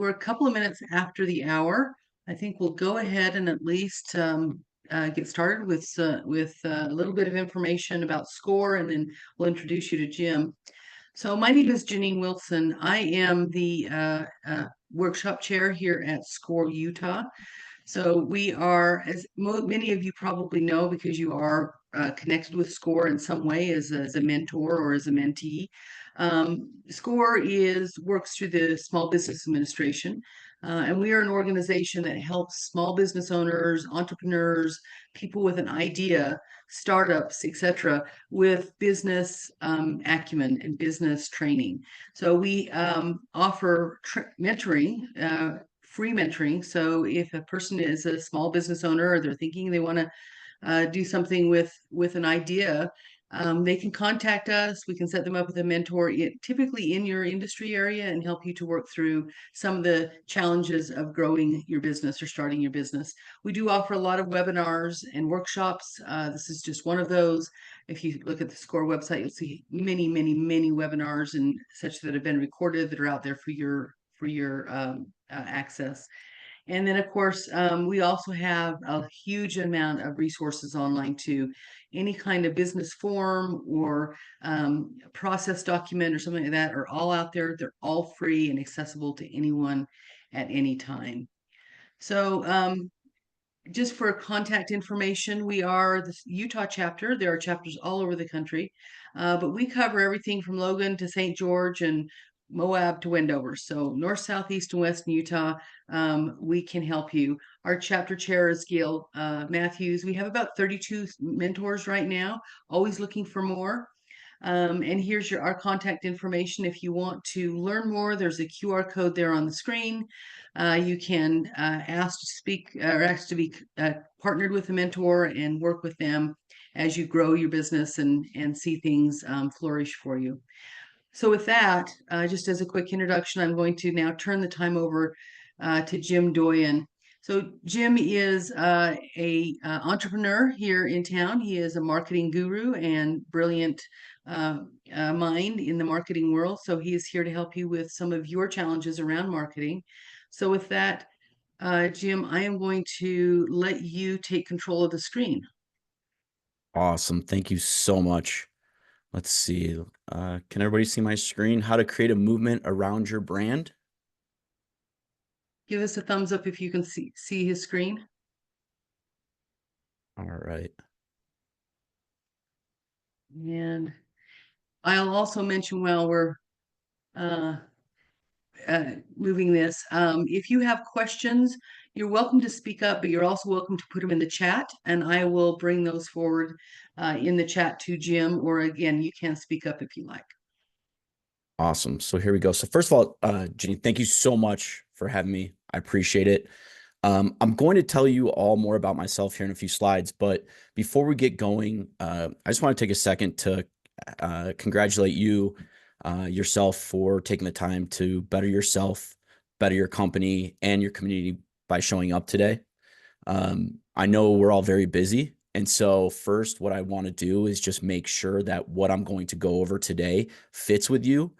We're a couple of minutes after the hour. I think we'll go ahead and at least get started with a little bit of information about SCORE, and then we'll introduce you to Jim. So my name is Janine Wilson. I am the workshop chair here at SCORE Utah. So we are, as many of you probably know, because you are connected with SCORE in some way as a mentor or as a mentee. SCORE works through the Small Business Administration, and we are an organization that helps small business owners, entrepreneurs, people with an idea, startups, etc., with business acumen and business training. So we offer mentoring. Free mentoring. So if a person is a small business owner or they're thinking they want to do something with an idea, they can contact us. We can set them up with a mentor, typically in your industry area, and help you to work through some of the challenges of growing your business or starting your business. We do offer a lot of webinars and workshops. This is just one of those. If you look at the SCORE website, you'll see many, many, many webinars and such that have been recorded that are out there for your access. And then, of course, we also have a huge amount of resources online too. Any kind of business form or process document or something like that are all out there. They're all free and accessible to anyone at any time. So just for contact information, we are the Utah chapter. There are chapters all over the country, but we cover everything from Logan to St. George and Moab to Wendover. So north, south, east, and west in Utah, we can help you. Our chapter chair is Gail Matthews. We have about 32 mentors right now, always looking for more. And here's our contact information. If you want to learn more, there's a QR code there on the screen. You can ask to speak or ask to be partnered with a mentor and work with them as you grow your business and see things flourish for you. So with that, just as a quick introduction, I'm going to now turn the time over to Jim Doyen. So Jim is a entrepreneur here in town. He is a marketing guru and brilliant mind in the marketing world. So he is here to help you with some of your challenges around marketing. So with that, Jim, I am going to let you take control of the screen. Awesome. Thank you so much. Let's see. Can everybody see my screen? How to create a movement around your brand? Give us a thumbs up if you can see his screen. All right. And I'll also mention while we're uh, moving this, if you have questions, you're welcome to speak up, but you're also welcome to put them in the chat, and I will bring those forward in the chat to Jim, or again, you can speak up if you like. Awesome. So here we go. So first of all, Jenny, thank you so much for having me. I appreciate it. I'm going to tell you all more about myself here in a few slides, but before we get going, I just want to take a second to congratulate you yourself for taking the time to better yourself, better your company and your community by showing up today. I know we're all very busy. And so first, what I want to do is just make sure that what I'm going to go over today fits with you.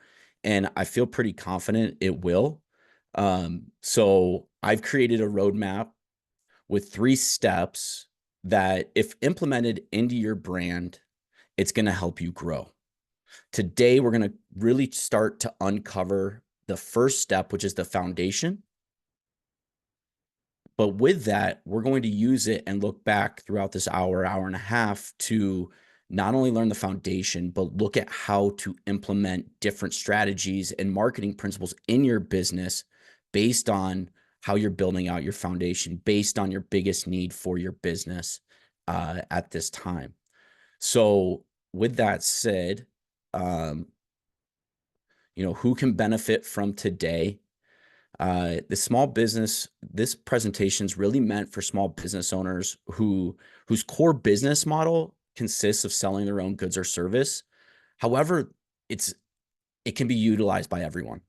And I feel pretty confident it will. So I've created a roadmap with 3 steps that, if implemented into your brand, it's going to help you grow. Today, we're going to really start to uncover the first step, which is the foundation. But with that, we're going to use it and look back throughout this hour, hour and a half to not only learn the foundation, but look at how to implement different strategies and marketing principles in your business based on how you're building out your foundation, based on your biggest need for your business at this time. So with that said, who can benefit from today? This presentation is really meant for small business owners whose core business model consists of selling their own goods or service. However, it can be utilized by everyone.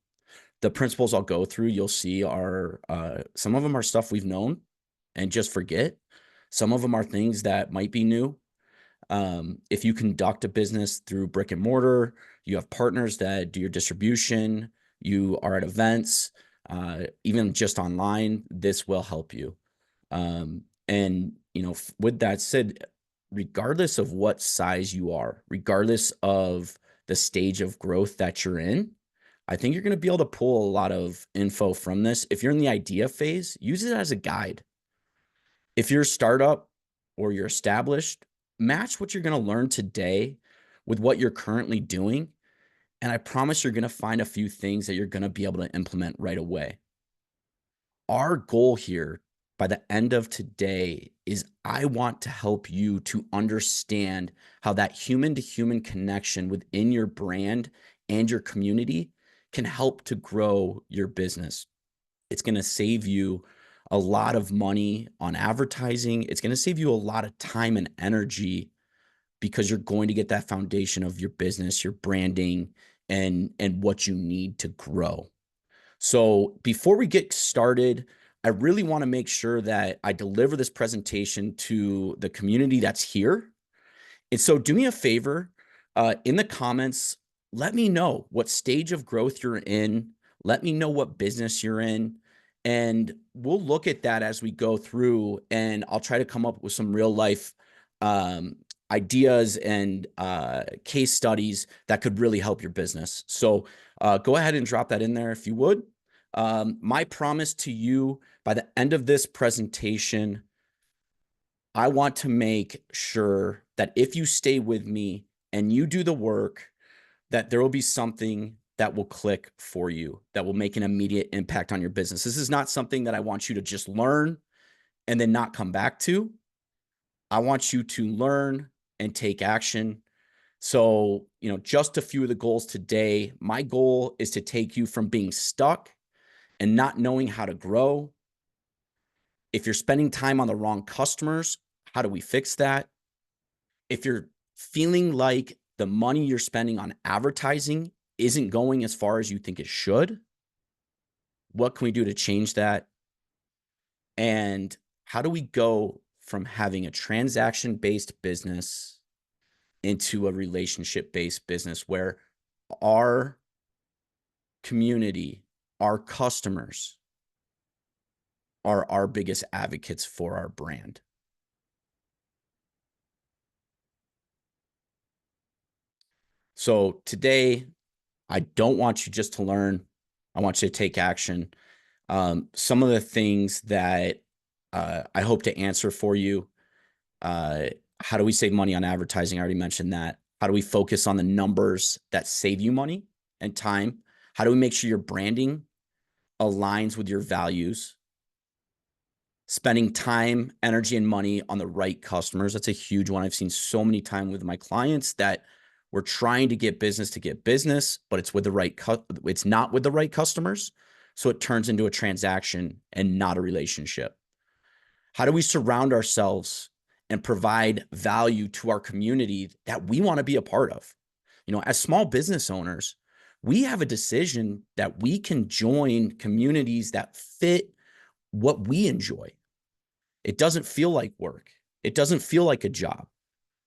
The principles I'll go through, you'll see are some of them are stuff we've known and just forget. Some of them are things that might be new. If you conduct a business through brick and mortar, you have partners that do your distribution, you are at events, even just online, this will help you. And, with that said, regardless of what size you are, regardless of the stage of growth that you're in, I think you're going to be able to pull a lot of info from this. If you're in the idea phase, use it as a guide. If you're a startup or you're established, match what you're going to learn today with what you're currently doing. And I promise you're going to find a few things that you're going to be able to implement right away. Our goal here by the end of today is I want to help you to understand how that human to human connection within your brand and your community can help to grow your business. It's going to save you a lot of money on advertising. It's going to save you a lot of time and energy because you're going to get that foundation of your business, your branding, and what you need to grow. So before we get started, I really want to make sure that I deliver this presentation to the community that's here. And so do me a favor, in the comments, let me know what stage of growth you're in. Let me know what business you're in. And we'll look at that as we go through, and I'll try to come up with some real life um, ideas and case studies that could really help your business. So go ahead and drop that in there if you would. My promise to you by the end of this presentation, I want to make sure that if you stay with me and you do the work, that there will be something that will click for you, that will make an immediate impact on your business. This is not something that I want you to just learn and then not come back to. I want you to learn and take action. So, just a few of the goals today. My goal is to take you from being stuck and not knowing how to grow. If you're spending time on the wrong customers, how do we fix that? If you're feeling like the money you're spending on advertising isn't going as far as you think it should, what can we do to change that? And how do we go from having a transaction-based business into a relationship-based business where our community, our customers are our biggest advocates for our brand? So today, I don't want you just to learn. I want you to take action. Some of the things that I hope to answer for you. How do we save money on advertising? I already mentioned that. How do we focus on the numbers that save you money and time? How do we make sure your branding aligns with your values? Spending time, energy, and money on the right customers. That's a huge one. I've seen so many times with my clients that we're trying to get business, but it's with the right it's not with the right customers. So it turns into a transaction and not a relationship. How do we surround ourselves and provide value to our community that we want to be a part of? As small business owners, we have a decision that we can join communities that fit what we enjoy. It doesn't feel like work. It doesn't feel like a job.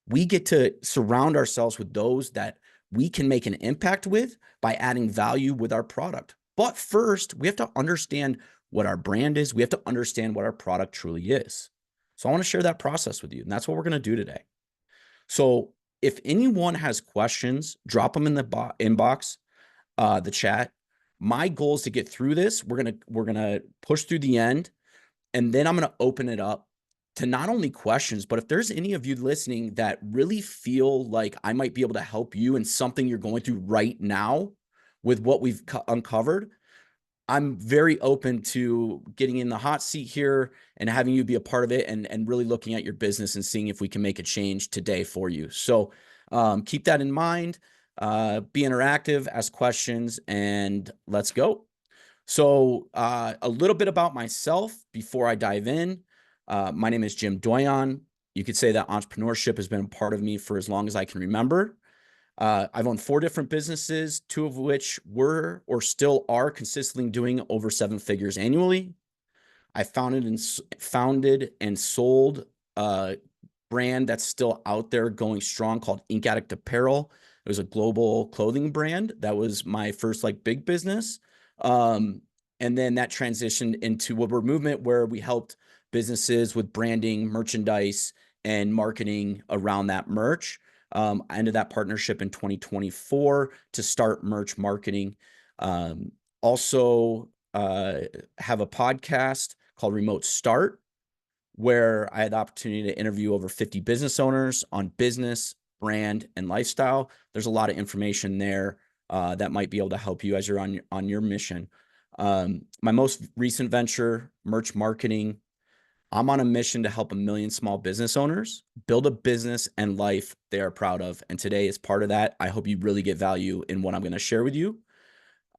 We get to surround ourselves with those that we can make an impact with by adding value with our product. But first, we have to understand what our brand is. We have to understand what our product truly is. So I want to share that process with you, and that's what we're going to do today. So if anyone has questions, drop them in the inbox, the chat. My goal is to get through this. We're gonna push through the end, and then I'm going to open it up to not only questions, but if there's any of you listening that really feel like I might be able to help you in something you're going through right now with what we've uncovered, I'm very open to getting in the hot seat here and having you be a part of it and really looking at your business and seeing if we can make a change today for you. So keep that in mind, be interactive, ask questions, and let's go. So a little bit about myself before I dive in. My name is Jim Doyon. You could say that entrepreneurship has been a part of me for as long as I can remember. I've owned 4 different businesses, 2 of which were or still are consistently doing over 7 figures annually. I founded and sold a brand that's still out there going strong called Ink Addict Apparel. It was a global clothing brand. That was my first big business. And then that transitioned into Woodward Movement, where we helped businesses with branding, merchandise, and marketing around that merch. I ended that partnership in 2024 to start merch marketing. Um, also, have a podcast called Remote Start, where I had the opportunity to interview over 50 business owners on business, brand, and lifestyle. There's a lot of information there that might be able to help you as you're on your mission. My most recent venture, merch marketing. I'm on a mission to help 1 million small business owners build a business and life they are proud of. And today is part of that. I hope you really get value in what I'm going to share with you.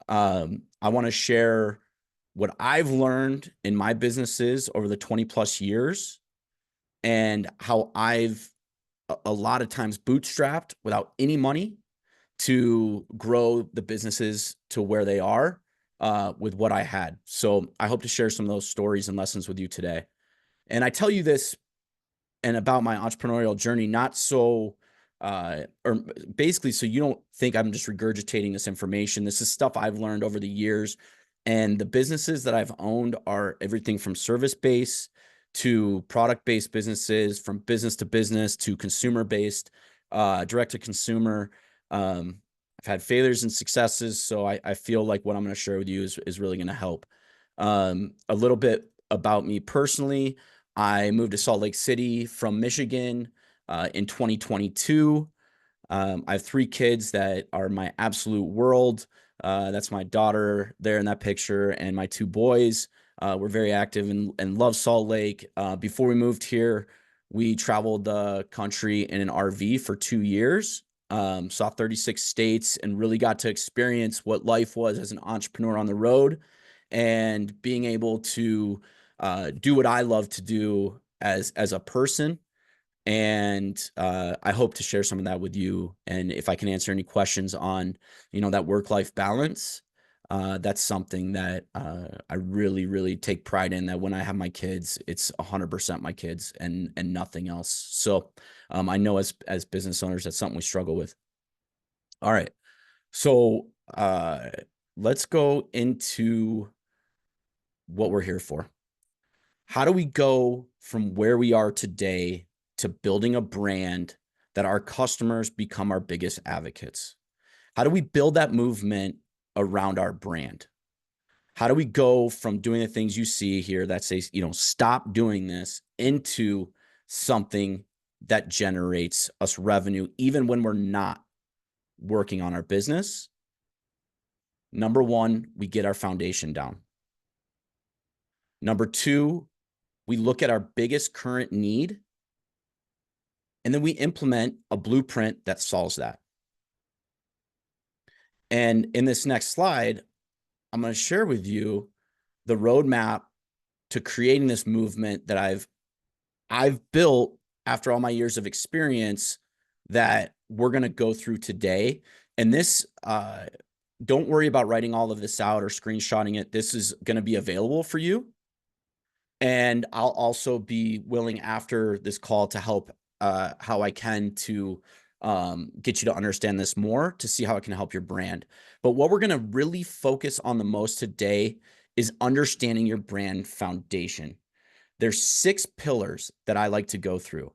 I want to share what I've learned in my businesses over the 20 plus years and how I've a lot of times bootstrapped without any money to grow the businesses to where they are with what I had. So I hope to share some of those stories and lessons with you today. And I tell you this and about my entrepreneurial journey, not so, or basically, so you don't think I'm just regurgitating this information. This is stuff I've learned over the years. And the businesses that I've owned are everything from service-based to product-based businesses, from business to business to consumer-based, direct to consumer. I've had failures and successes. So I feel like what I'm going to share with you is really going to help. A little bit about me personally. I moved to Salt Lake City from Michigan in 2022. I have 3 kids that are my absolute world. That's my daughter there in that picture, and my 2 boys. We're very active and love Salt Lake. Before we moved here, we traveled the country in an RV for 2 years, saw 36 states, and really got to experience what life was as an entrepreneur on the road, and being able to do what I love to do as a person. And I hope to share some of that with you. And if I can answer any questions on, that work-life balance, that's something that I really, really take pride in, that when I have my kids, it's 100% my kids and nothing else. So I know as business owners, that's something we struggle with. All right. So let's go into what we're here for. How do we go from where we are today to building a brand that our customers become our biggest advocates? How do we build that movement around our brand? How do we go from doing the things you see here that says, stop doing this, into something that generates us revenue, even when we're not working on our business? Number 1, we get our foundation down. Number 2, we look at our biggest current need, and then we implement a blueprint that solves that. And in this next slide, I'm going to share with you the roadmap to creating this movement that I've built after all my years of experience that we're going to go through today. And this, don't worry about writing all of this out or screenshotting it. This is going to be available for you. And I'll also be willing after this call to help how I can to get you to understand this more, to see how it can help your brand. But what we're going to really focus on the most today is understanding your brand foundation. There's 6 pillars that I like to go through,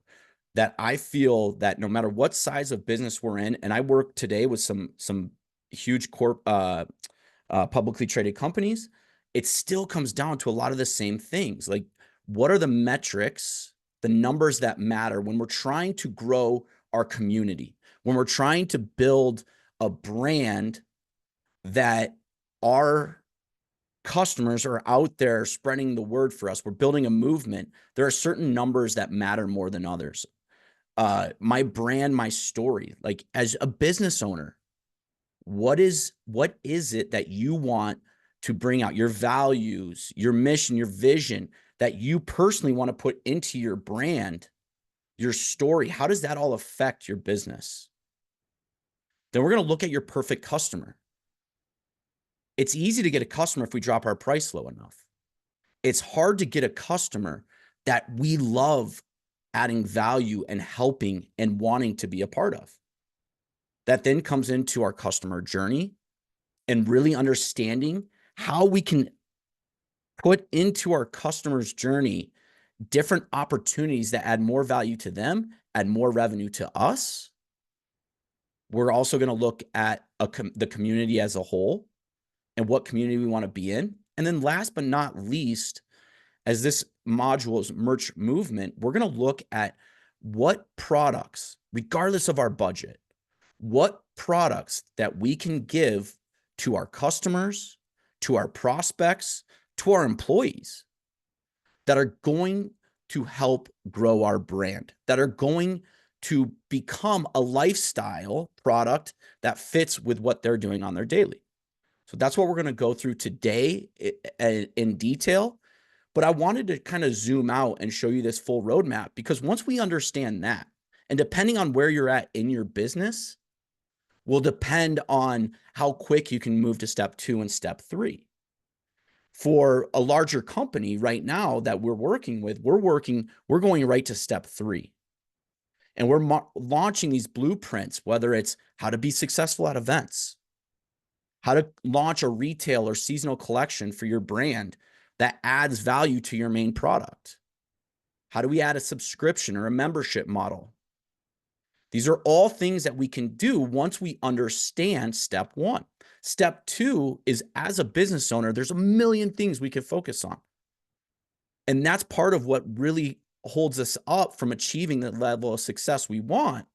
that I feel that no matter what size of business we're in, and I work today with some huge publicly traded companies, it still comes down to a lot of the same things. Like, what are the metrics, the numbers that matter when we're trying to grow our community, when we're trying to build a brand that our customers are out there spreading the word for us, we're building a movement. There are certain numbers that matter more than others. My brand, my story, like as a business owner, what is it that you want to bring out, your values, your mission, your vision that you personally want to put into your brand, your story? How does that all affect your business? Then we're going to look at your perfect customer. It's easy to get a customer if we drop our price low enough. It's hard to get a customer that we love adding value and helping and wanting to be a part of. That then comes into our customer journey and really understanding how we can put into our customers' journey different opportunities that add more value to them, add more revenue to us. We're also going to look at the community as a whole and what community we want to be in. And then last but not least, as this module is merch movement, we're going to look at what products, regardless of our budget, what products that we can give to our customers, to our prospects, to our employees that are going to help grow our brand, that are going to become a lifestyle product that fits with what they're doing on their daily. So that's what we're going to go through today in detail. But I wanted to kind of zoom out and show you this full roadmap, because once we understand that, and depending on where you're at in your business, will depend on how quick you can move to step 2 and step 3. For a larger company right now that we're working with, we're going right to step 3. And we're launching these blueprints, whether it's how to be successful at events, how to launch a retail or seasonal collection for your brand that adds value to your main product. How do we add a subscription or a membership model? These are all things that we can do once we understand step 1. Step 2 is, as a business owner, there's a million things we can focus on. And that's part of what really holds us up from achieving the level of success we want,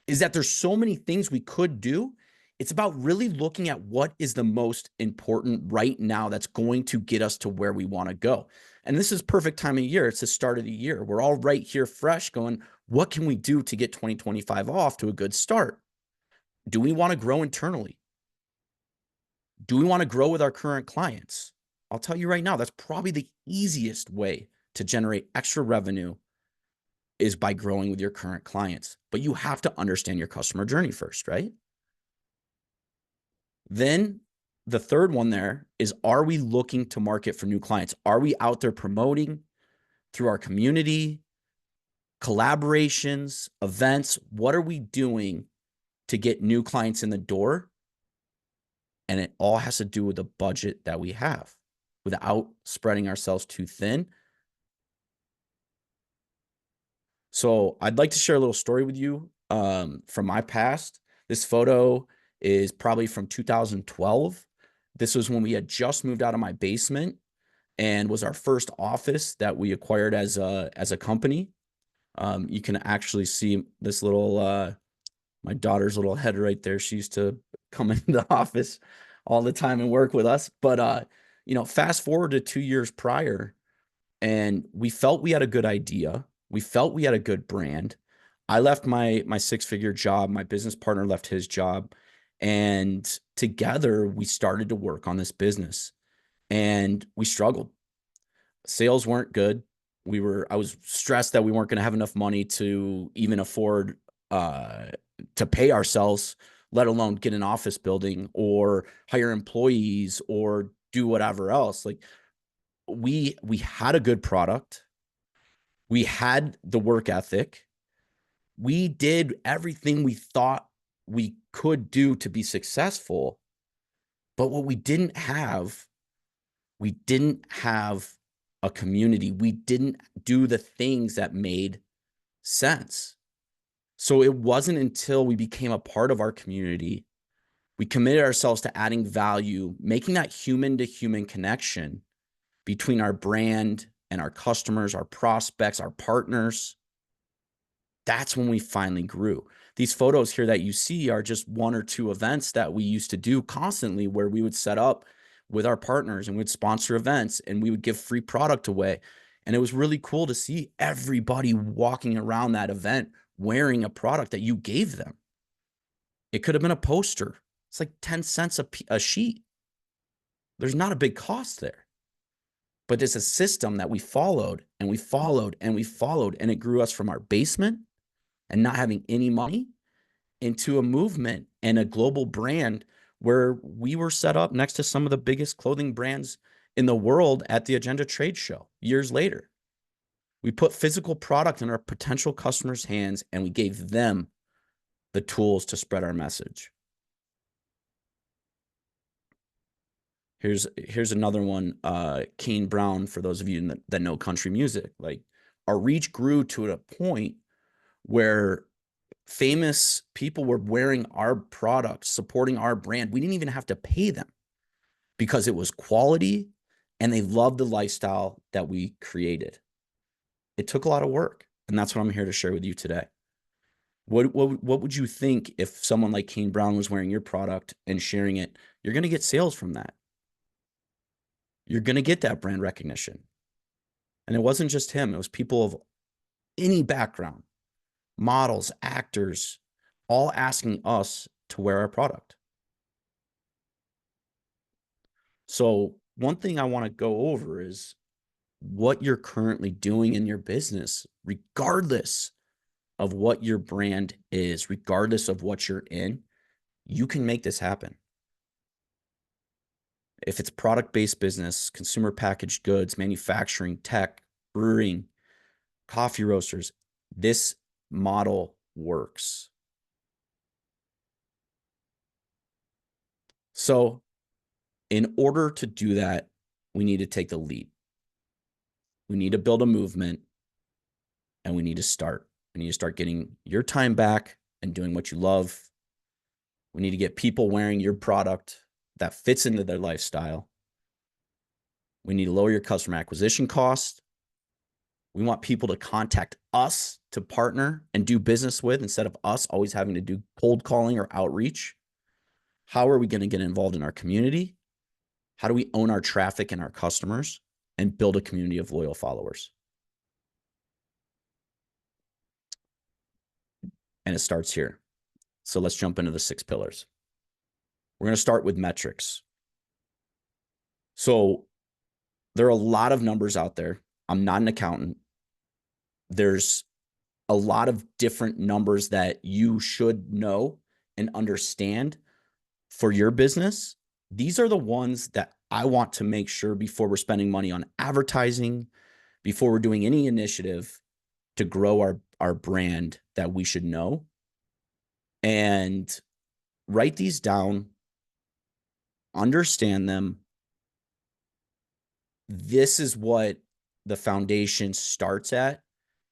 is that there's so many things we could do. It's about really looking at what is the most important right now that's going to get us to where we want to go. And this is perfect time of year. It's the start of the year. We're all right here fresh going, what can we do to get 2025 off to a good start? Do we want to grow internally? Do we want to grow with our current clients? I'll tell you right now, that's probably the easiest way to generate extra revenue, is by growing with your current clients. But you have to understand your customer journey first, right? Then the third one there is, are we looking to market for new clients? Are we out there promoting through our community, collaborations, events? What are we doing to get new clients in the door? And it all has to do with the budget that we have without spreading ourselves too thin. So I'd like to share a little story with you from my past. This photo is probably from 2012. This was when we had just moved out of my basement and was our first office that we acquired as a company. You can actually see this little, my daughter's little head right there. She used to come into the office all the time and work with us. But, fast forward to 2 years prior, and we felt we had a good idea. We felt we had a good brand. I left my 6-figure job. My business partner left his job. And together we started to work on this business, and we struggled. Sales weren't good. I was stressed that we weren't going to have enough money to even afford to pay ourselves, let alone get an office building or hire employees or do whatever else. Like, we had a good product. We had the work ethic. We did everything we thought we could do to be successful. But what we didn't have a community. We didn't do the things that made sense. So it wasn't until we became a part of our community, we committed ourselves to adding value, making that human to human connection between our brand and our customers, our prospects, our partners. That's when we finally grew. These photos here that you see are just 1 or 2 events that we used to do constantly, where we would set up with our partners and we'd sponsor events and we would give free product away. And it was really cool to see everybody walking around that event wearing a product that you gave them. It could have been a poster. It's like 10 cents a sheet. There's not a big cost there. But it's a system that we followed and we followed and we followed, and it grew us from our basement and not having any money into a movement and a global brand where we were set up next to some of the biggest clothing brands in the world at the Agenda trade show years later. We put physical product in our potential customers' hands, and we gave them the tools to spread our message. Here's another one. Kane Brown, for those of you that know country music, like our reach grew to a point where famous people were wearing our product, supporting our brand. We didn't even have to pay them because it was quality and they loved the lifestyle that we created. It took a lot of work, and that's what I'm here to share with you today. What would you think if someone like Kane Brown was wearing your product and sharing it? You're going to get sales from that. You're going to get that brand recognition. And it wasn't just him, it was people of any background, models, actors, all asking us to wear our product. So, one thing I want to go over is what you're currently doing in your business, regardless of what your brand is, regardless of what you're in, you can make this happen. If it's product-based business, consumer packaged goods, manufacturing, tech, brewing, coffee roasters, this model works. So, in order to do that, we need to take the lead. We need to build a movement, and we need to start. We need to start getting your time back and doing what you love. We need to get people wearing your product that fits into their lifestyle. We need to lower your customer acquisition cost. We want people to contact us to partner and do business with instead of us always having to do cold calling or outreach. How are we going to get involved in our community? How do we own our traffic and our customers and build a community of loyal followers? And it starts here. So let's jump into the 6 pillars. We're going to start with metrics. So there are a lot of numbers out there. I'm not an accountant. There's a lot of different numbers that you should know and understand for your business. These are the ones that I want to make sure before we're spending money on advertising, before we're doing any initiative to grow our brand, that we should know. And write these down, understand them. This is what the foundation starts at,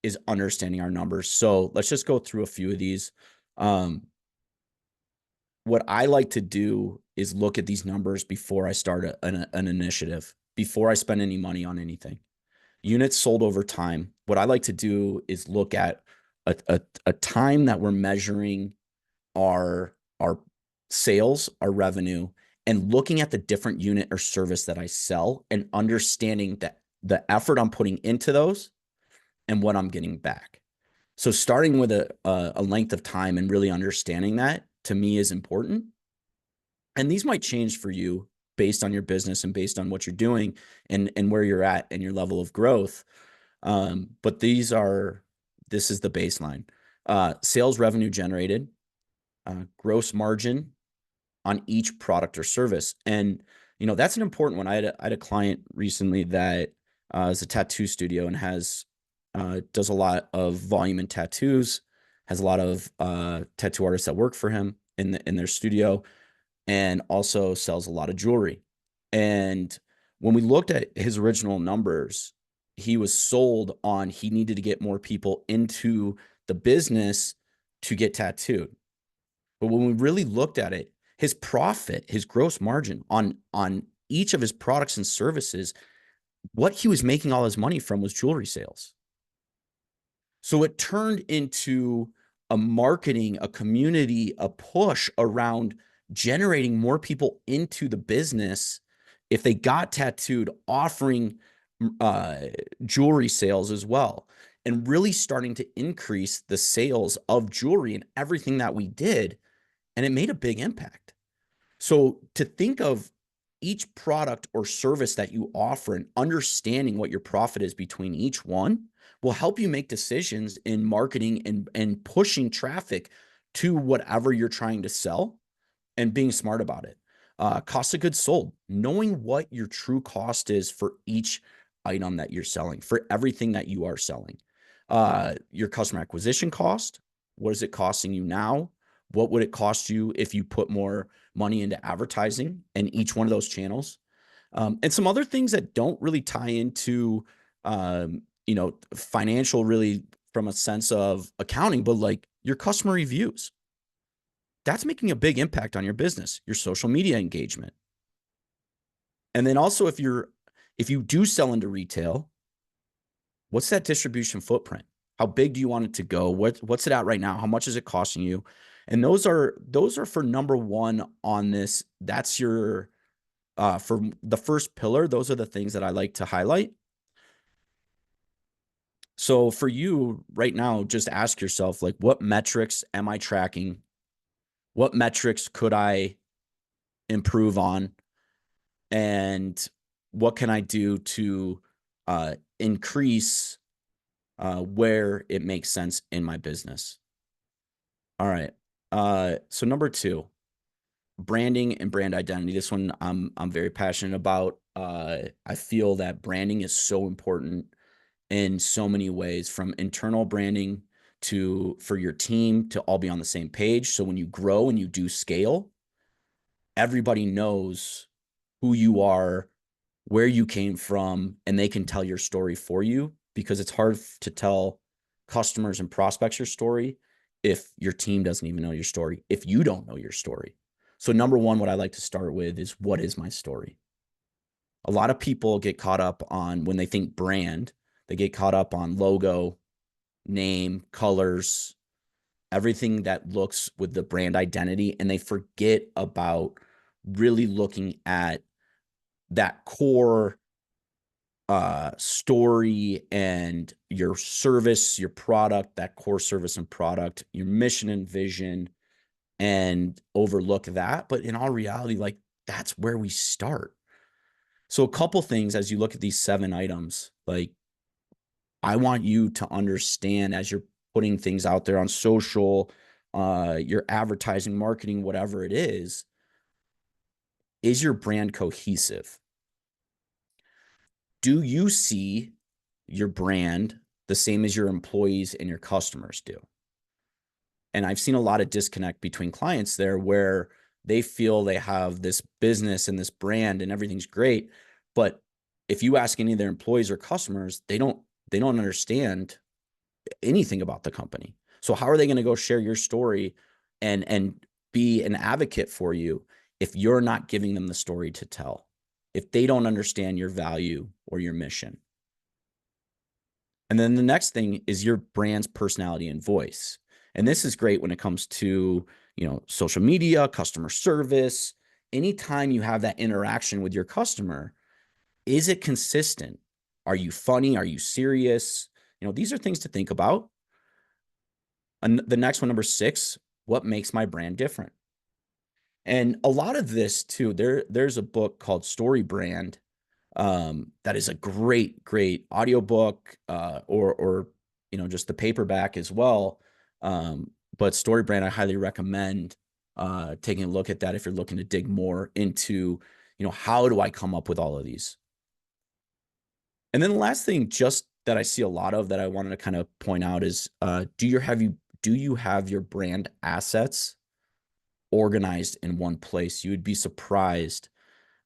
is understanding our numbers. So let's just go through a few of these. What I like to do is look at these numbers before I start an initiative, before I spend any money on anything. Units sold over time. What I like to do is look at a time that we're measuring our sales, our revenue, and looking at the different unit or service that I sell and understanding that the effort I'm putting into those and what I'm getting back. So starting with a length of time and really understanding that, to me, is important. And these might change for you based on your business and based on what you're doing and where you're at and your level of growth. But this is the baseline. Sales revenue generated, gross margin on each product or service. And, that's an important one. I had a client recently that is a tattoo studio and does a lot of volume in tattoos, has a lot of tattoo artists that work for him in their studio, and also sells a lot of jewelry. And when we looked at his original numbers, he was sold on he needed to get more people into the business to get tattooed. But when we really looked at it, his profit, his gross margin on each of his products and services, what he was making all his money from was jewelry sales. So it turned into a marketing, a community, a push around generating more people into the business. If they got tattooed, offering jewelry sales as well, and really starting to increase the sales of jewelry and everything that we did. And it made a big impact. So to think of each product or service that you offer and understanding what your profit is between each one will help you make decisions in marketing and pushing traffic to whatever you're trying to sell and being smart about it. Cost of goods sold, knowing what your true cost is for each item that you're selling, for everything that you are selling. Your customer acquisition cost, what is it costing you now? What would it cost you if you put more money into advertising in each one of those channels? And some other things that don't really tie into, financial really from a sense of accounting, but like your customer reviews. That's making a big impact on your business, your social media engagement. And then also if you do sell into retail, what's that distribution footprint? How big do you want it to go? What's it at right now? How much is it costing you? And those are for number one on this. That's your for the first pillar. Those are the things that I like to highlight. So for you right now, just ask yourself, like, what metrics am I tracking? What metrics could I improve on? And what can I do to increase where it makes sense in my business? All right. So number two, branding and brand identity. This one I'm very passionate about. I feel that branding is so important in so many ways, from internal branding to for your team to all be on the same page. So when you grow and you do scale, everybody knows who you are, where you came from, and they can tell your story for you, because it's hard to tell customers and prospects your story if your team doesn't even know your story, if you don't know your story. So number one, what I like to start with is, what is my story? A lot of people get caught up on, when they think brand, they get caught up on logo, name, colors, everything that looks with the brand identity, and they forget about really looking at that core story and your service, your product, that core service and product, your mission and vision, and overlook that. But in all reality, like, that's where we start. So a couple things as you look at these 7 items, like, I want you to understand, as you're putting things out there on social, your advertising, marketing, whatever it is your brand cohesive? Do you see your brand the same as your employees and your customers do? And I've seen a lot of disconnect between clients there, where they feel they have this business and this brand and everything's great. But if you ask any of their employees or customers, they don't understand anything about the company. So how are they going to go share your story and be an advocate for you if you're not giving them the story to tell? If they don't understand your value or your mission? And then the next thing is your brand's personality and voice. And this is great when it comes to, social media, customer service. Anytime you have that interaction with your customer, is it consistent? Are you funny? Are you serious? These are things to think about. And the next one, number 6, what makes my brand different? And a lot of this too, there's a book called Story Brand, that is a great audiobook, or just the paperback as well. But Story Brand, I highly recommend taking a look at that if you're looking to dig more into, how do I come up with all of these? And then the last thing, just that I see a lot of, that I wanted to kind of point out is, do you have your brand assets organized in one place? You would be surprised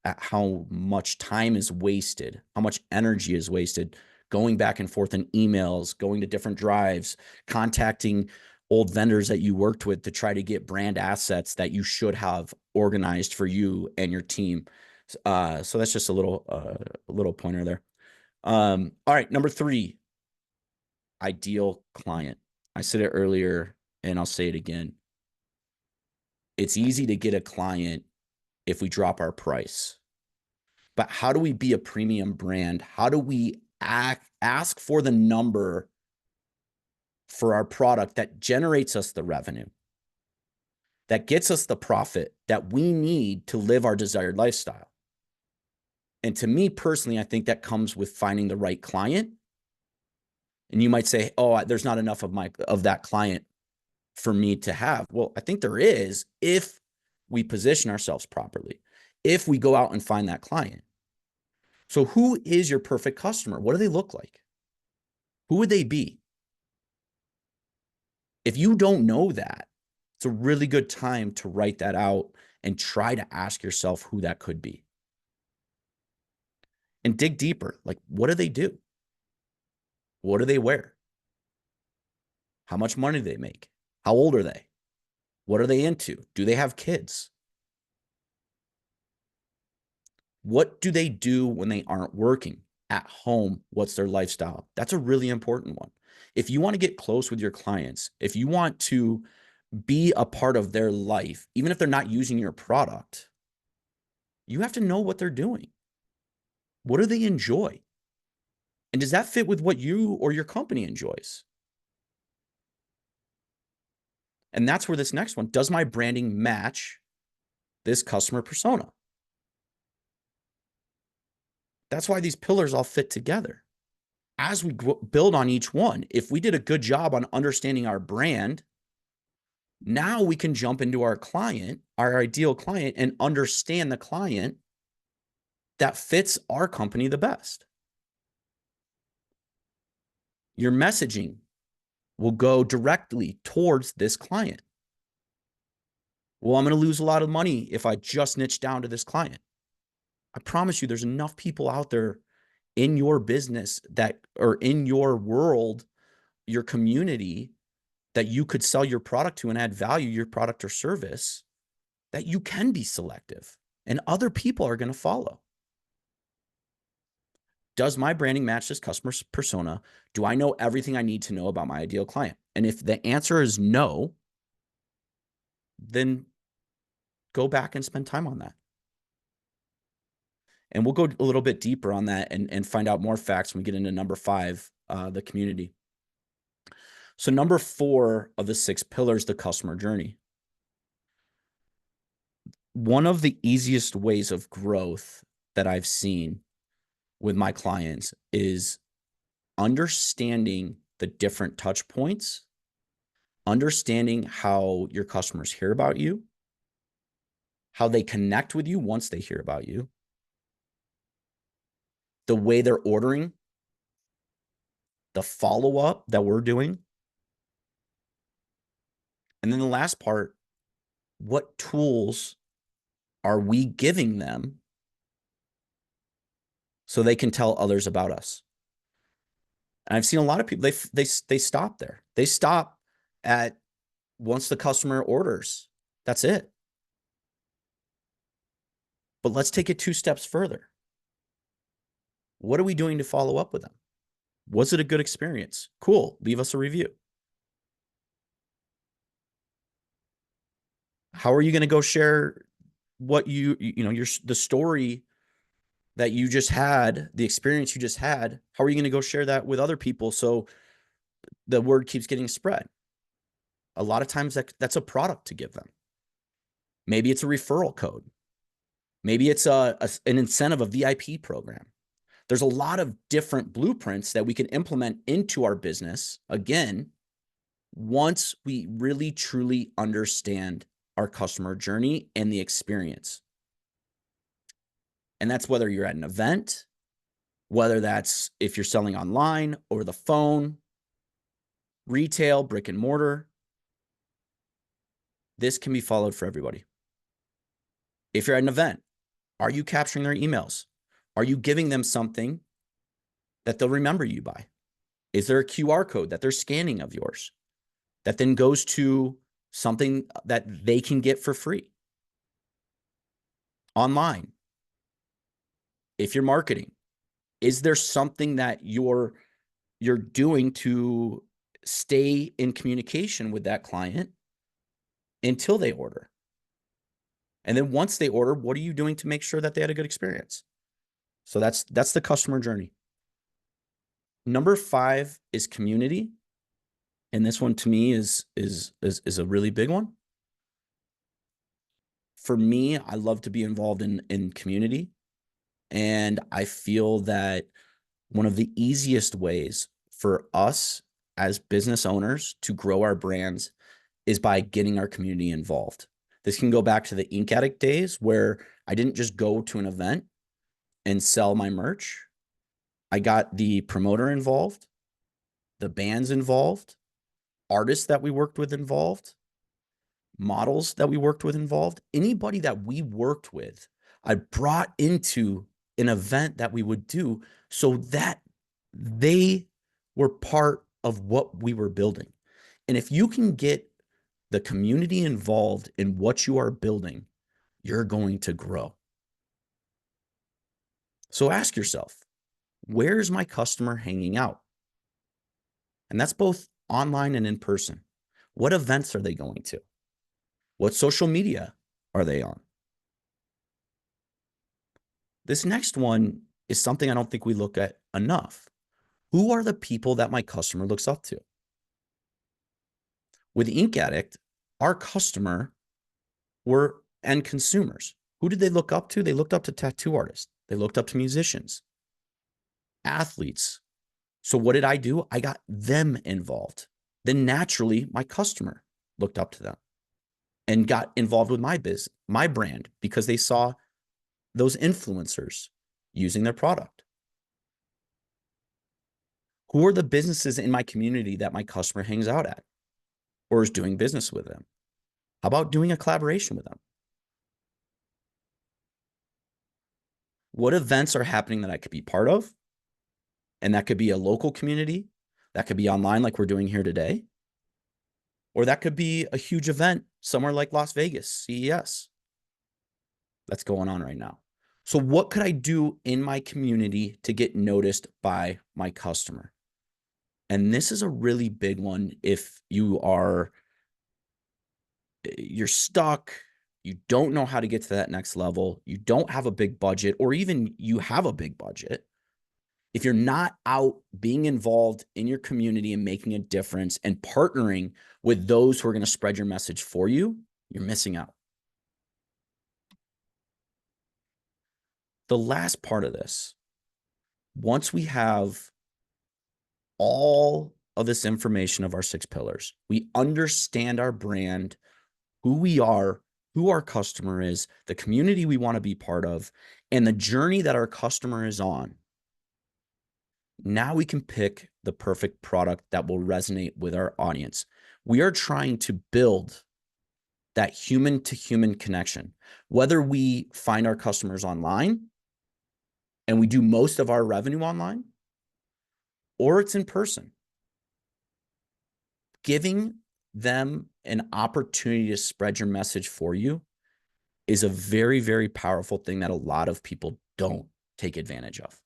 at how much time is wasted, how much energy is wasted going back and forth in emails, going to different drives, contacting old vendors that you worked with to try to get brand assets that you should have organized for you and your team. So that's just a little pointer there. All right, number 3, ideal client. I said it earlier and I'll say it again. It's easy to get a client if we drop our price. But how do we be a premium brand? How do we ask for the number for our product that generates us the revenue, that gets us the profit that we need to live our desired lifestyle? And to me personally, I think that comes with finding the right client. And you might say, oh, there's not enough of that client for me to have. Well, I think there is, if we position ourselves properly, if we go out and find that client. So who is your perfect customer? What do they look like? Who would they be? If you don't know that, it's a really good time to write that out and try to ask yourself who that could be. and dig deeper. Like, what do they do? What do they wear? How much money do they make? How old are they? What are they into? Do they have kids? What do they do when they aren't working? At home, what's their lifestyle? That's a really important one. If you want to get close with your clients, if you want to be a part of their life, even if they're not using your product, you have to know what they're doing. What do they enjoy? And does that fit with what you or your company enjoys? And that's where this next one, does my branding match this customer persona? That's why these pillars all fit together. As we build on each one, if we did a good job on understanding our brand, now we can jump into our client, our ideal client, and understand the client that fits our company the best. Your messaging will go directly towards this client. Well, I'm going to lose a lot of money if I just niche down to this client. I promise you, there's enough people out there in your business that, or in your world, your community, that you could sell your product to and add value, your product or service, that you can be selective and other people are going to follow. Does my branding match this customer persona? Do I know everything I need to know about my ideal client? And if the answer is no, then go back and spend time on that. And we'll go a little bit deeper on that and find out more facts when we get into number 5, the community. So number 4 of the 6 pillars, the customer journey. One of the easiest ways of growth that I've seen with my clients is understanding the different touch points, understanding how your customers hear about you, how they connect with you once they hear about you, the way they're ordering, the follow-up that we're doing. And then the last part, what tools are we giving them so they can tell others about us? And I've seen a lot of people, they stop there. They stop at once the customer orders. That's it. But let's take it 2 steps further. What are we doing to follow up with them? Was it a good experience? Cool. Leave us a review. How are you going to go share what the story that you just had, the experience you just had? How are you going to go share that with other people so the word keeps getting spread? A lot of times that's a product to give them. Maybe it's a referral code. Maybe it's an incentive, a VIP program. There's a lot of different blueprints that we can implement into our business, again, once we really truly understand our customer journey and the experience. And that's whether you're at an event, whether that's if you're selling online, over the phone, retail, brick and mortar. This can be followed for everybody. If you're at an event, are you capturing their emails? Are you giving them something that they'll remember you by? Is there a QR code that they're scanning of yours that then goes to something that they can get for free? Online, if you're marketing, is there something that you're doing to stay in communication with that client until they order? And then once they order, what are you doing to make sure that they had a good experience? So that's the customer journey. Number 5 is community. And this one to me is a really big one. For me, I love to be involved in community. And I feel that one of the easiest ways for us as business owners to grow our brands is by getting our community involved. This can go back to the Ink Addict days where I didn't just go to an event and sell my merch. I got the promoter involved, the bands involved, artists that we worked with involved, models that we worked with involved. Anybody that we worked with, I brought into an event that we would do so that they were part of what we were building. And if you can get the community involved in what you are building, you're going to grow. So ask yourself, where's my customer hanging out? And that's both online and in person. What events are they going to? What social media are they on? This next one is something I don't think we look at enough. Who are the people that my customer looks up to? With Ink Addict, our customer were end consumers. Who did they look up to? They looked up to tattoo artists. They looked up to musicians, athletes. So what did I do? I got them involved. Then naturally, my customer looked up to them and got involved with my brand, because they saw those influencers using their product. Who are the businesses in my community that my customer hangs out at or is doing business with them? How about doing a collaboration with them? What events are happening that I could be part of? And that could be a local community. That could be online like we're doing here today. Or that could be a huge event somewhere like Las Vegas, CES, that's going on right now. So what could I do in my community to get noticed by my customer? And this is a really big one if you're stuck, you don't know how to get to that next level, you don't have a big budget, or even you have a big budget. If you're not out being involved in your community and making a difference and partnering with those who are going to spread your message for you, you're missing out. The last part of this, once we have all of this information of our 6 pillars, we understand our brand, who we are, who our customer is, the community we want to be part of, and the journey that our customer is on. Now we can pick the perfect product that will resonate with our audience. We are trying to build that human to human connection, whether we find our customers online and we do most of our revenue online, or it's in person. Giving them an opportunity to spread your message for you is a very, very powerful thing that a lot of people don't take advantage of.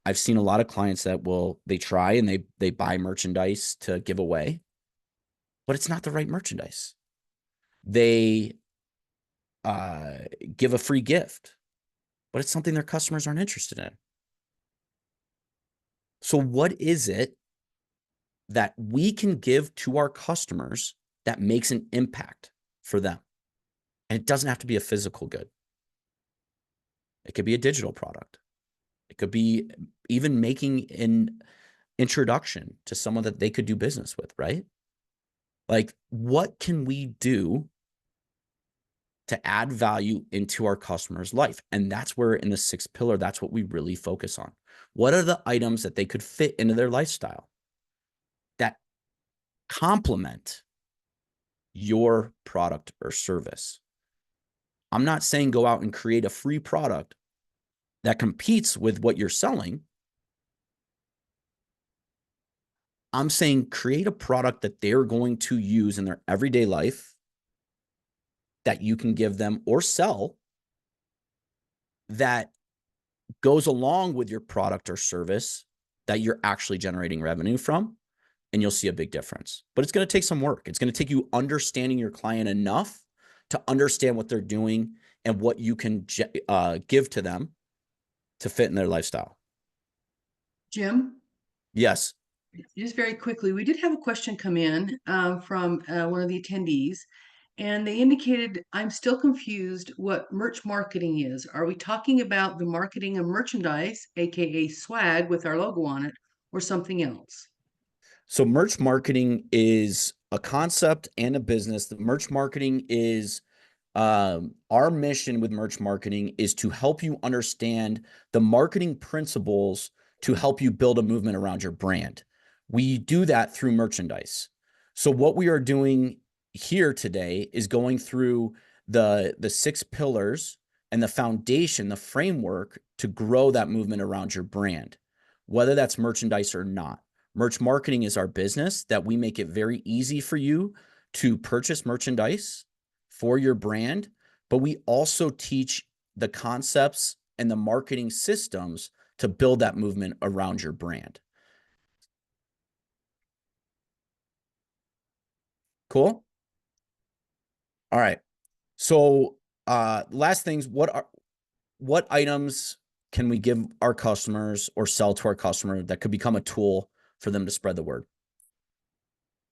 I've seen a lot of clients that they try and they buy merchandise to give away, but it's not the right merchandise. They give a free gift, but it's something their customers aren't interested in. So what is it that we can give to our customers that makes an impact for them? And it doesn't have to be a physical good. It could be a digital product. It could be even making an introduction to someone that they could do business with, right? Like, what can we do to add value into our customer's life? And that's where in the 6th pillar, that's what we really focus on. What are the items that they could fit into their lifestyle that complement your product or service? I'm not saying go out and create a free product that competes with what you're selling. I'm saying create a product that they're going to use in their everyday life that you can give them or sell that goes along with your product or service that you're actually generating revenue from, and you'll see a big difference. But it's going to take some work. It's going to take you understanding your client enough to understand what they're doing and what you can give to them to fit in their lifestyle. Jim, Yes. just very quickly, we did have a question come in from one of the attendees, and they indicated, I'm still confused what merch marketing is. Are we talking about the marketing of merchandise, aka swag with our logo on it, or something else? So merch marketing is a concept and a business. The merch marketing is our mission with merch marketing is to help you understand the marketing principles to help you build a movement around your brand. We do that through merchandise. So what we are doing here today is going through the 6 pillars and the foundation, the framework to grow that movement around your brand, whether that's merchandise or not. Merch marketing is our business that we make it very easy for you to purchase merchandise for your brand, but we also teach the concepts and the marketing systems to build that movement around your brand. Cool? All right. So last things, what items can we give our customers or sell to our customer that could become a tool for them to spread the word?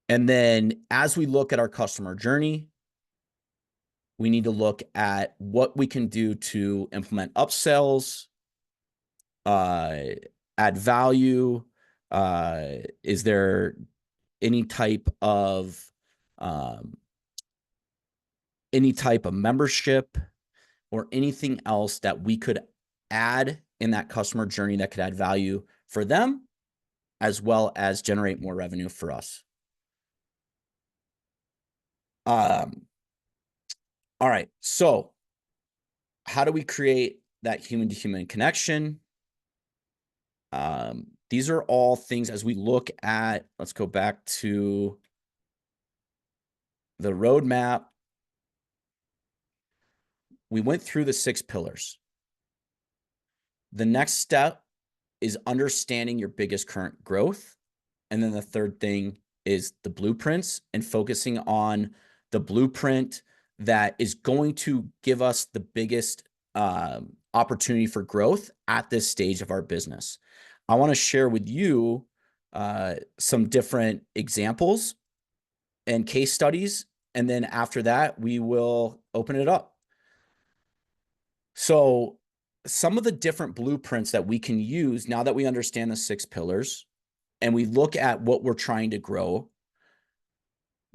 And then as we look at our customer journey, we need to look at what we can do to implement upsells, add value. Is there any type of um, membership or anything else that we could add in that customer journey that could add value for them, as well as generate more revenue for us. All right. So how do we create that human to human connection? These are all things as we look at, let's go back to the roadmap. We went through the 6 pillars. The next step is understanding your biggest current growth. And then the third thing is the blueprints and focusing on the blueprint that is going to give us the biggest opportunity for growth at this stage of our business. I want to share with you some different examples and case studies. And then after that, we will open it up. So some of the different blueprints that we can use now that we understand the 6 pillars and we look at what we're trying to grow,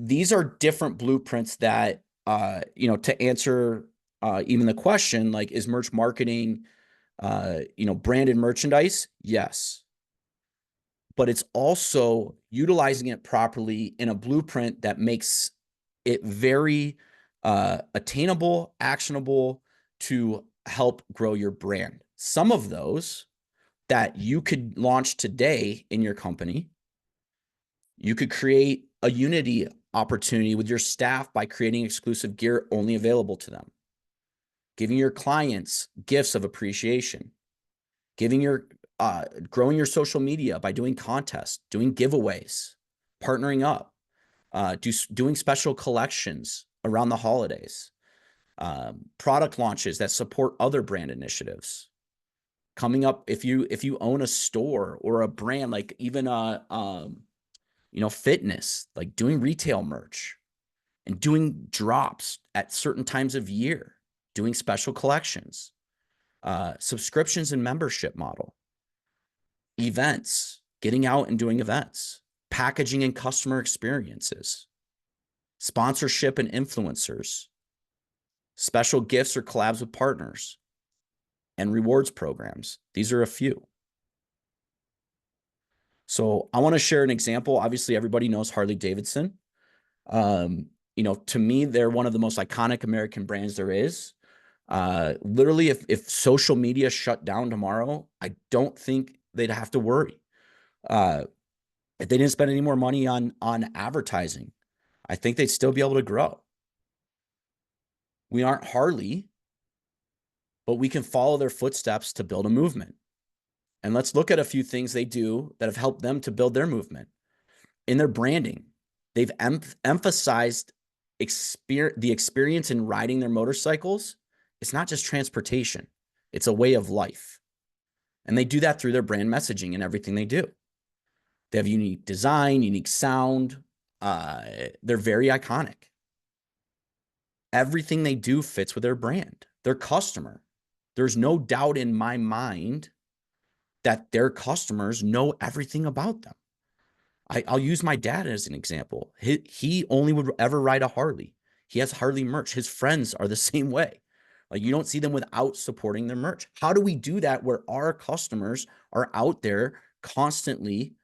these are different blueprints that, to answer even the question, like, is merch marketing, branded merchandise? Yes. But it's also utilizing it properly in a blueprint that makes it very attainable, actionable to help grow your brand. Some of those that you could launch today in your company, you could create a unity opportunity with your staff by creating exclusive gear only available to them, giving your clients gifts of appreciation, growing your social media by doing contests, doing giveaways, partnering up, doing special collections around the holidays, product launches that support other brand initiatives. Coming up, if you own a store or a brand, like even fitness, like doing retail merch and doing drops at certain times of year, doing special collections, subscriptions and membership model, events, getting out and doing events, packaging and customer experiences, sponsorship and influencers, special gifts or collabs with partners, and rewards programs. These are a few. So I want to share an example. Obviously, everybody knows Harley Davidson. To me, they're one of the most iconic American brands there is. Literally, if social media shut down tomorrow, I don't think they'd have to worry. If they didn't spend any more money on advertising, I think they'd still be able to grow. We aren't Harley, but we can follow their footsteps to build a movement. And let's look at a few things they do that have helped them to build their movement. In their branding, they've emphasized the experience in riding their motorcycles. It's not just transportation, it's a way of life. And they do that through their brand messaging and everything they do. They have unique design, unique sound. They're very iconic. Everything they do fits with their brand, their customer. There's no doubt in my mind that their customers know everything about them. I'll use my dad as an example. He only would ever ride a Harley. He has Harley merch. His friends are the same way. Like, you don't see them without supporting their merch. How do we do that where our customers are out there constantly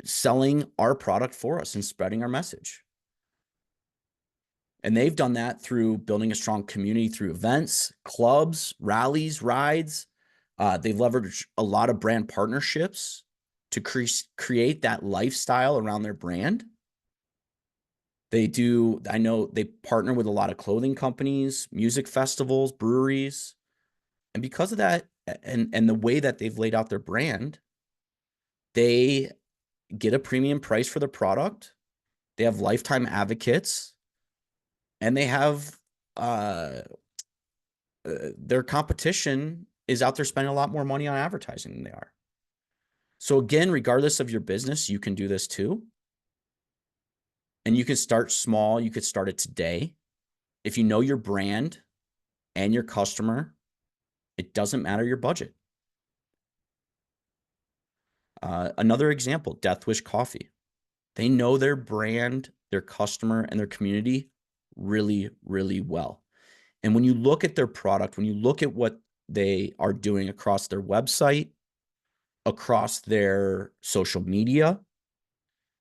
selling our product for us and spreading our message? And they've done that through building a strong community through events, clubs, rallies, rides. They've leveraged a lot of brand partnerships to create that lifestyle around their brand. I know they partner with a lot of clothing companies, music festivals, breweries. And because of that, and the way that they've laid out their brand, they get a premium price for the product. They have lifetime advocates, and they have uh, their competition is out there spending a lot more money on advertising than they are. So again, regardless of your business, you can do this too. And you can start small. You could start it today. If you know your brand and your customer, it doesn't matter your budget. Another example, Death Wish Coffee. They know their brand, their customer, and their community really, really well. And when you look at their product, when you look at what they are doing across their website, across their social media,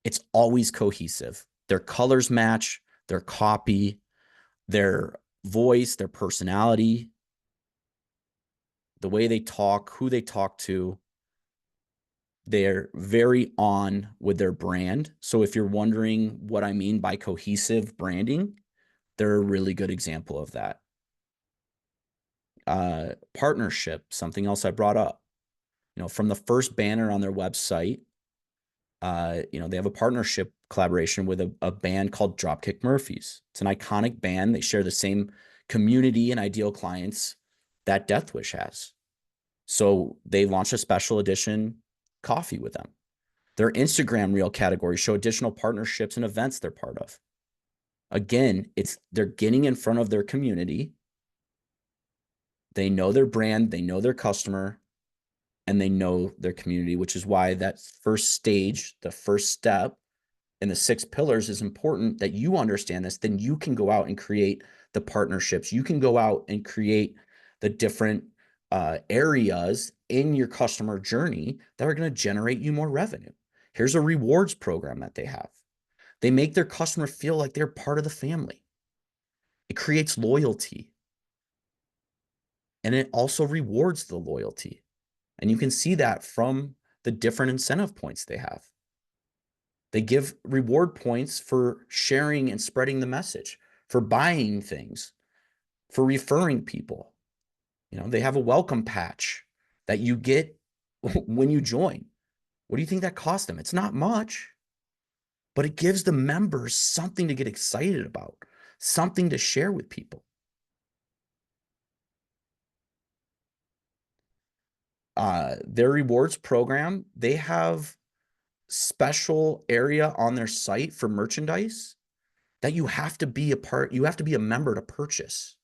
it's always cohesive. Their colors match, their copy, their voice, their personality, the way they talk, who they talk to. They're very on with their brand. So if you're wondering what I mean by cohesive branding, they're a really good example of that. Partnership, something else I brought up. From the first banner on their website, they have a partnership collaboration with a band called Dropkick Murphys. It's an iconic band. They share the same community and ideal clients that Death Wish has. So they launched a special edition coffee with them. Their Instagram reel categories show additional partnerships and events they're part of. Again, they're getting in front of their community. They know their brand, they know their customer, and they know their community, which is why that first stage, the first step in the 6 pillars is important, that you understand this. Then you can go out and create the partnerships. You can go out and create the different areas in your customer journey that are going to generate you more revenue. Here's a rewards program that they have. They make their customer feel like they're part of the family. It creates loyalty. And it also rewards the loyalty. And you can see that from the different incentive points they have. They give reward points for sharing and spreading the message, for buying things, for referring people. They have a welcome patch that you get when you join. What do you think that costs them? It's not much, but it gives the members something to get excited about, something to share with people. Their rewards program, they have special area on their site for merchandise that you have to be a member to purchase.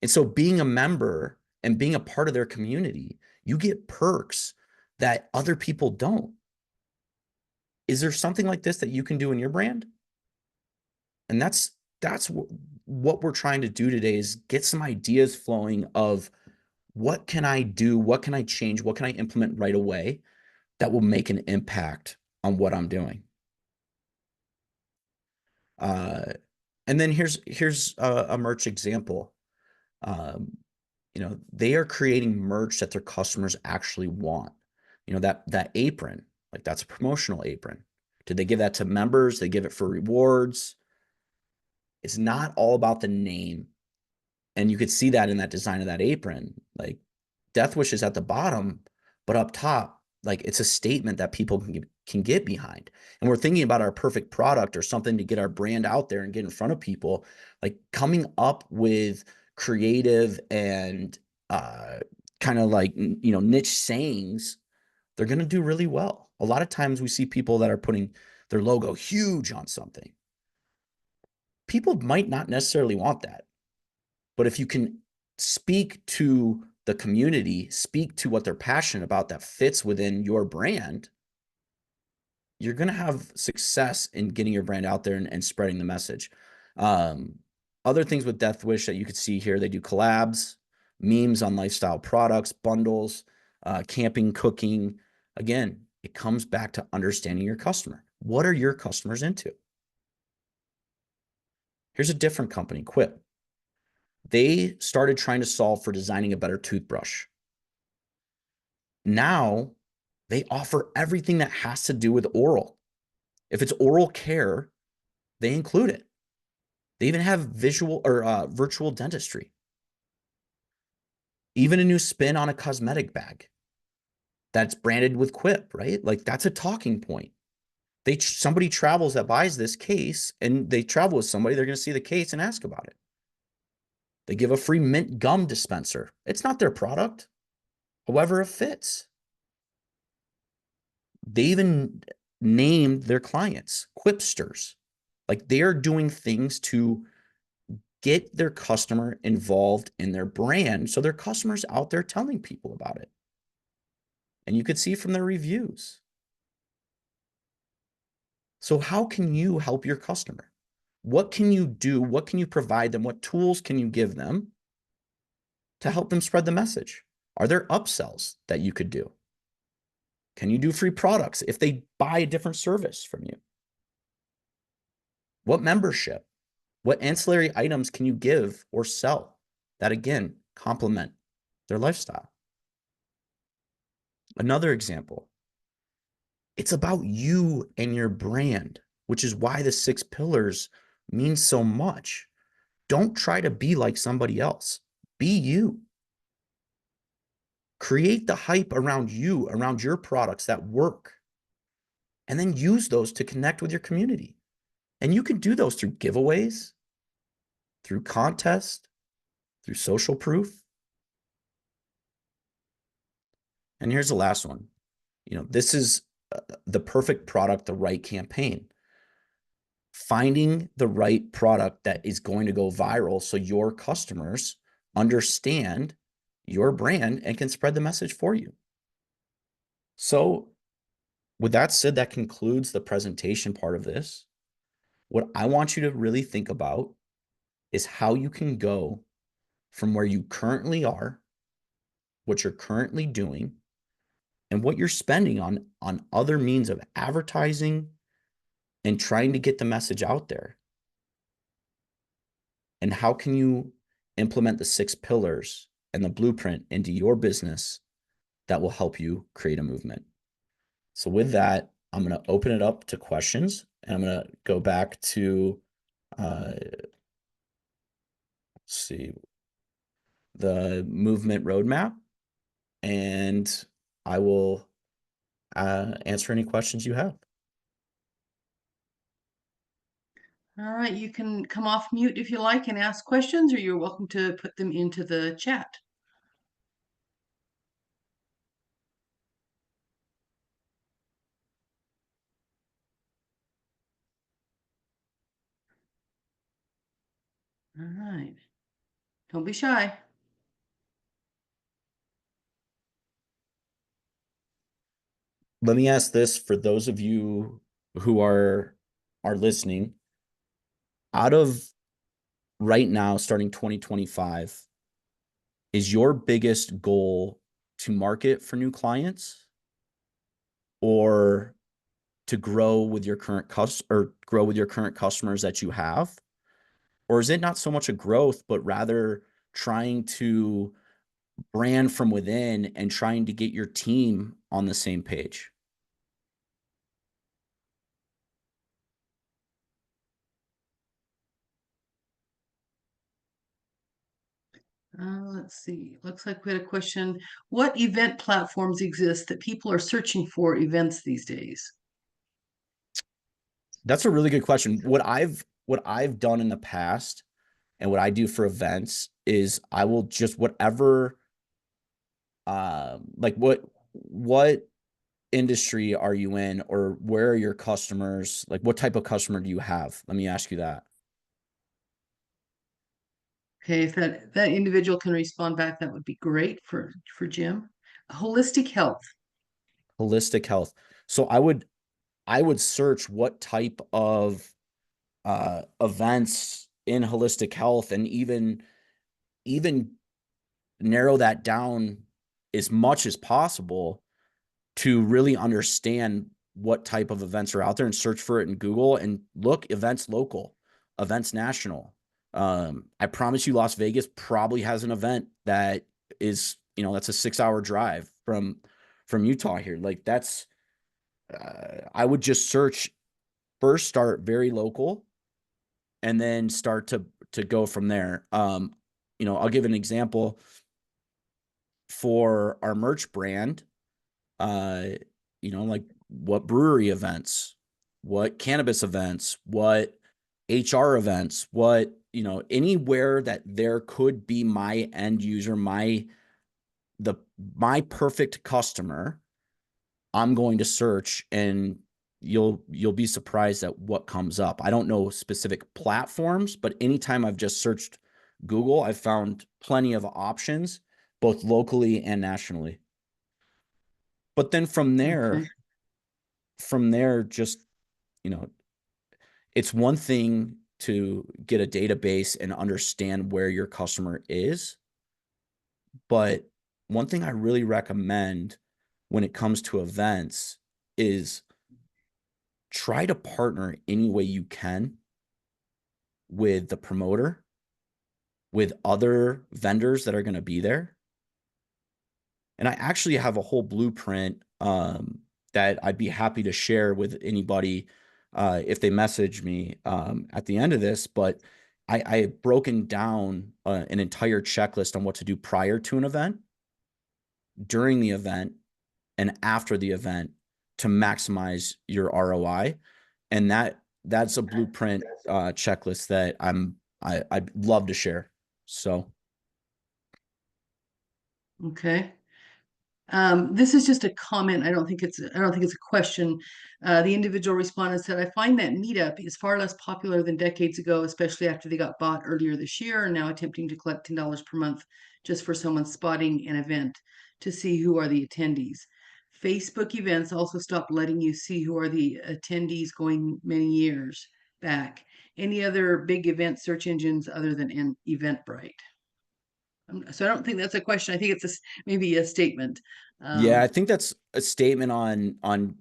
And so being a member and being a part of their community, you get perks that other people don't. Is there something like this that you can do in your brand? And that's what we're trying to do today, is get some ideas flowing of what can I do? What can I change? What can I implement right away that will make an impact on what I'm doing? And then here's a merch example. Um, they are creating merch that their customers actually want. That apron, like that's a promotional apron. Did they give that to members? They give it for rewards. It's not all about the name. And you could see that in that design of that apron. Like Death Wish is at the bottom, but up top, like it's a statement that people can get behind. And we're thinking about our perfect product or something to get our brand out there and get in front of people. Like coming up with creative and kind of like niche sayings, they're going to do really well. A lot of times we see people that are putting their logo huge on something. People might not necessarily want that. But if you can speak to the community, speak to what they're passionate about that fits within your brand, you're going to have success in getting your brand out there and spreading the message. Other things with Death Wish that you could see here, they do collabs, memes on lifestyle products, bundles, camping, cooking. Again, it comes back to understanding your customer. What are your customers into? Here's a different company, Quip. They started trying to solve for designing a better toothbrush. Now they offer everything that has to do with oral. If it's oral care, they include it. They even have visual or virtual dentistry, even a new spin on a cosmetic bag that's branded with Quip, right? Like that's a talking point. Somebody travels that buys this case and they travel with somebody, they're going to see the case and ask about it. They give a free mint gum dispenser. It's not their product. However, it fits. They even named their clients Quipsters. Like they are doing things to get their customer involved in their brand. So their customers out there telling people about it. And you could see from their reviews. So how can you help your customer? What can you do? What can you provide them? What tools can you give them to help them spread the message? Are there upsells that you could do? Can you do free products if they buy a different service from you? What membership? What ancillary items can you give or sell that, again, complement their lifestyle? Another example, it's about you and your brand, which is why the 6 pillars means so much. Don't try to be like somebody else. Be you. Create the hype around you, around your products that work, and then use those to connect with your community. And you can do those through giveaways, through contests, through social proof. And here's the last one. This is the perfect product, the right campaign. Finding the right product that is going to go viral so your customers understand your brand and can spread the message for you. So with that said, that concludes the presentation part of this. What I want you to really think about is how you can go from where you currently are, what you're currently doing, and what you're spending on other means of advertising and trying to get the message out there. And how can you implement the 6 pillars and the blueprint into your business that will help you create a movement? So with that, I'm going to open it up to questions, and I'm going to go back to, let's see, the movement roadmap, and I will answer any questions you have. All right, you can come off mute if you like and ask questions, or you're welcome to put them into the chat. All right. Don't be shy. Let me ask this for those of you who are listening. Out of right now, starting 2025, is your biggest goal to market for new clients or to grow with your current customers that you have? Or is it not so much a growth, but rather trying to brand from within and trying to get your team on the same page? Let's see. Looks like we had a question. What event platforms exist that people are searching for events these days? That's a really good question. What I've done in the past and what I do for events is I will just whatever like what industry are you in, or where are your customers? Like what type of customer do you have? Let me ask you that. Okay, if that individual can respond back, that would be great for Jim. Holistic health. Holistic health. So I would search what type of events in holistic health, and even narrow that down as much as possible to really understand what type of events are out there, and search for it in Google and look events local. Events National. I promise you, Las Vegas probably has an event that is, that's a 6 hour drive from Utah here. Like that's, I would just search first, start very local, and then start to go from there. I'll give an example for our merch brand. Uh, like what brewery events, what cannabis events, what HR events, what, anywhere that there could be my end user, my perfect customer, I'm going to search, and you'll be surprised at what comes up. I don't know specific platforms, but anytime I've just searched Google, I've found plenty of options, both locally and nationally. But then Okay. from there, just, you know, it's one thing to get a database and understand where your customer is. But one thing I really recommend when it comes to events is try to partner any way you can with the promoter, with other vendors that are going to be there. And I actually have a whole blueprint that I'd be happy to share with anybody if they message me at the end of this. But I have broken down an entire checklist on what to do prior to an event, during the event, and after the event to maximize your ROI. And that's a blueprint checklist that I'd love to share. So Okay. This is just a comment. I don't think it's a question. The individual respondent said, I find that Meetup is far less popular than decades ago, especially after they got bought earlier this year and now attempting to collect $10 per month just for someone spotting an event to see who are the attendees. Facebook events also stopped letting you see who are the attendees going many years back. Any other big event search engines other than Eventbrite? So I don't think that's a question. I think it's maybe a statement. yeah, I Um, think that's a statement on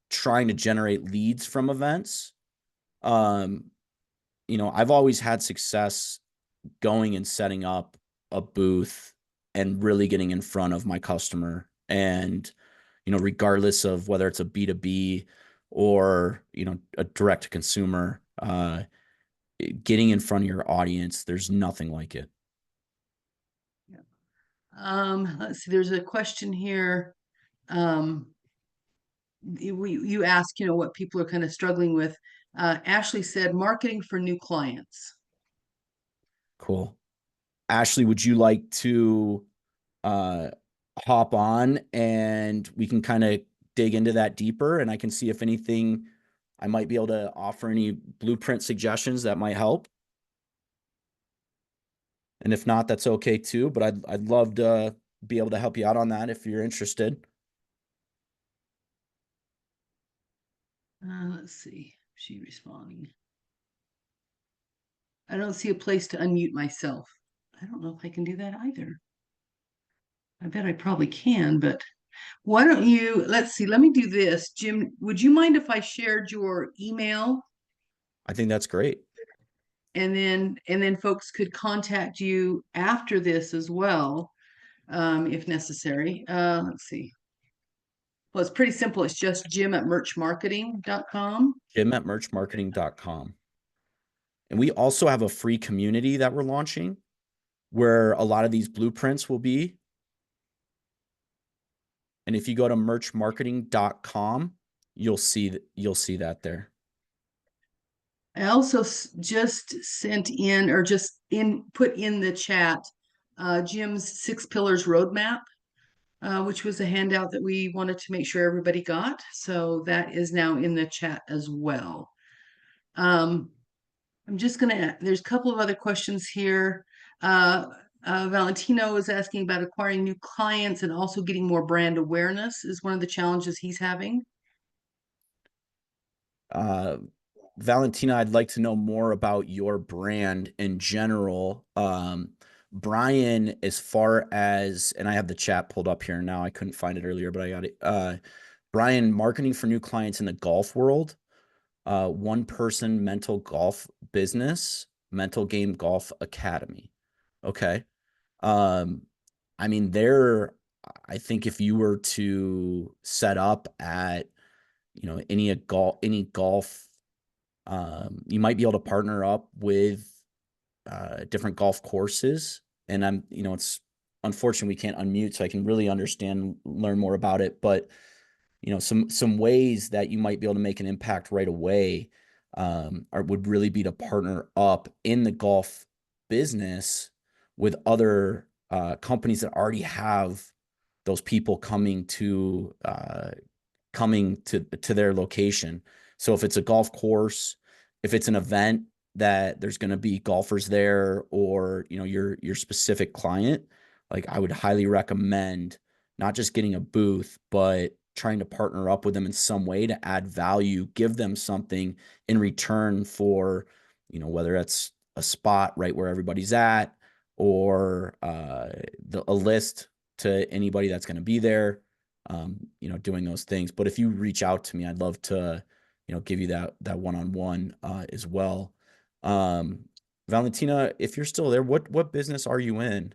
trying to generate leads from events. Um, I've always had success going and setting up a booth and really getting in front of my customer. And, regardless of whether it's a B2B or, a direct to consumer, getting in front of your audience, there's nothing like it. let's see, there's a question here. Um, you ask, what people are kind of struggling with. Ashley said, marketing for new clients. Cool. Ashley, would you like to uh, hop on and we can kind of dig into that deeper, and I can see if anything I might be able to offer any blueprint suggestions that might help. And if not, that's okay too, but I'd love to be able to help you out on that if you're interested. Let's see, she responding. I don't see a place to unmute myself. I don't know if I can do that either. I bet I probably can, but why don't you, let's see, let me do this. Jim, would you mind if I shared your email I think that's great. and then folks could contact you after this as well, if necessary. Let's see. Well, it's pretty simple. It's just jim@merchmarketing.com. Jim@merchmarketing.com. And we also have a free community that we're launching where a lot of these blueprints will be. And if you go to merchmarketing.com, you'll see that there. I also just sent in or just put in the chat Jim's 6 pillars roadmap, which was a handout that we wanted to make sure everybody got. So that is now in the chat as well. I'm just gonna, there's a couple of other questions here. Valentino is asking about acquiring new clients and also getting more brand awareness is one of the challenges he's having. Uh, Valentina, I'd like to know more about your brand in general. Brian, as far as, and I have the chat pulled up here now, I couldn't find it earlier, but I got it. Brian, marketing for new clients in the golf world. one person mental golf business, mental game golf academy. Okay. Um, I mean, I think if you were to set up at, any golf, you might be able to partner up with different golf courses. And it's unfortunate we can't unmute, so I can really understand, learn more about it. But some ways that you might be able to make an impact right away would really be to partner up in the golf business with other companies that already have those people coming to their location. So if it's a golf course, if it's an event that there's going to be golfers there, or your specific client, like, I would highly recommend not just getting a booth, but trying to partner up with them in some way to add value, give them something in return for, whether it's a spot right where everybody's at, or a list to anybody that's going to be there, doing those things. But if you reach out to me, I'd love to, give you that one-on-one as well. Um, Valentina, if you're still there, what business are you in?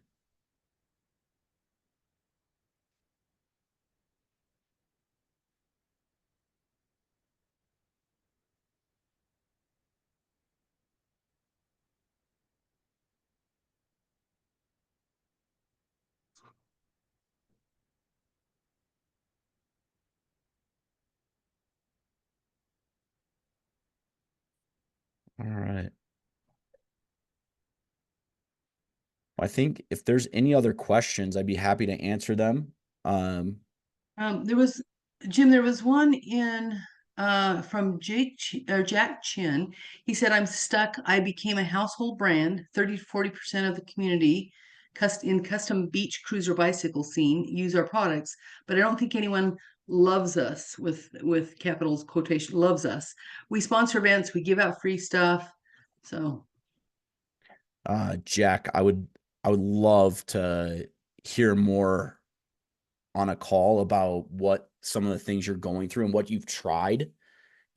All right. I think if there's any other questions, I'd be happy to answer them. Um, There was, Jim, there was one in from Jack Chin. He said, I'm stuck. I became a household brand. 30 to 40% of the community in custom beach cruiser bicycle scene use our products, but I don't think anyone loves us, with capitals quotation, loves us. We sponsor events, we give out free stuff. So Jack, I would love to hear more on a call about what some of the things you're going through and what you've tried,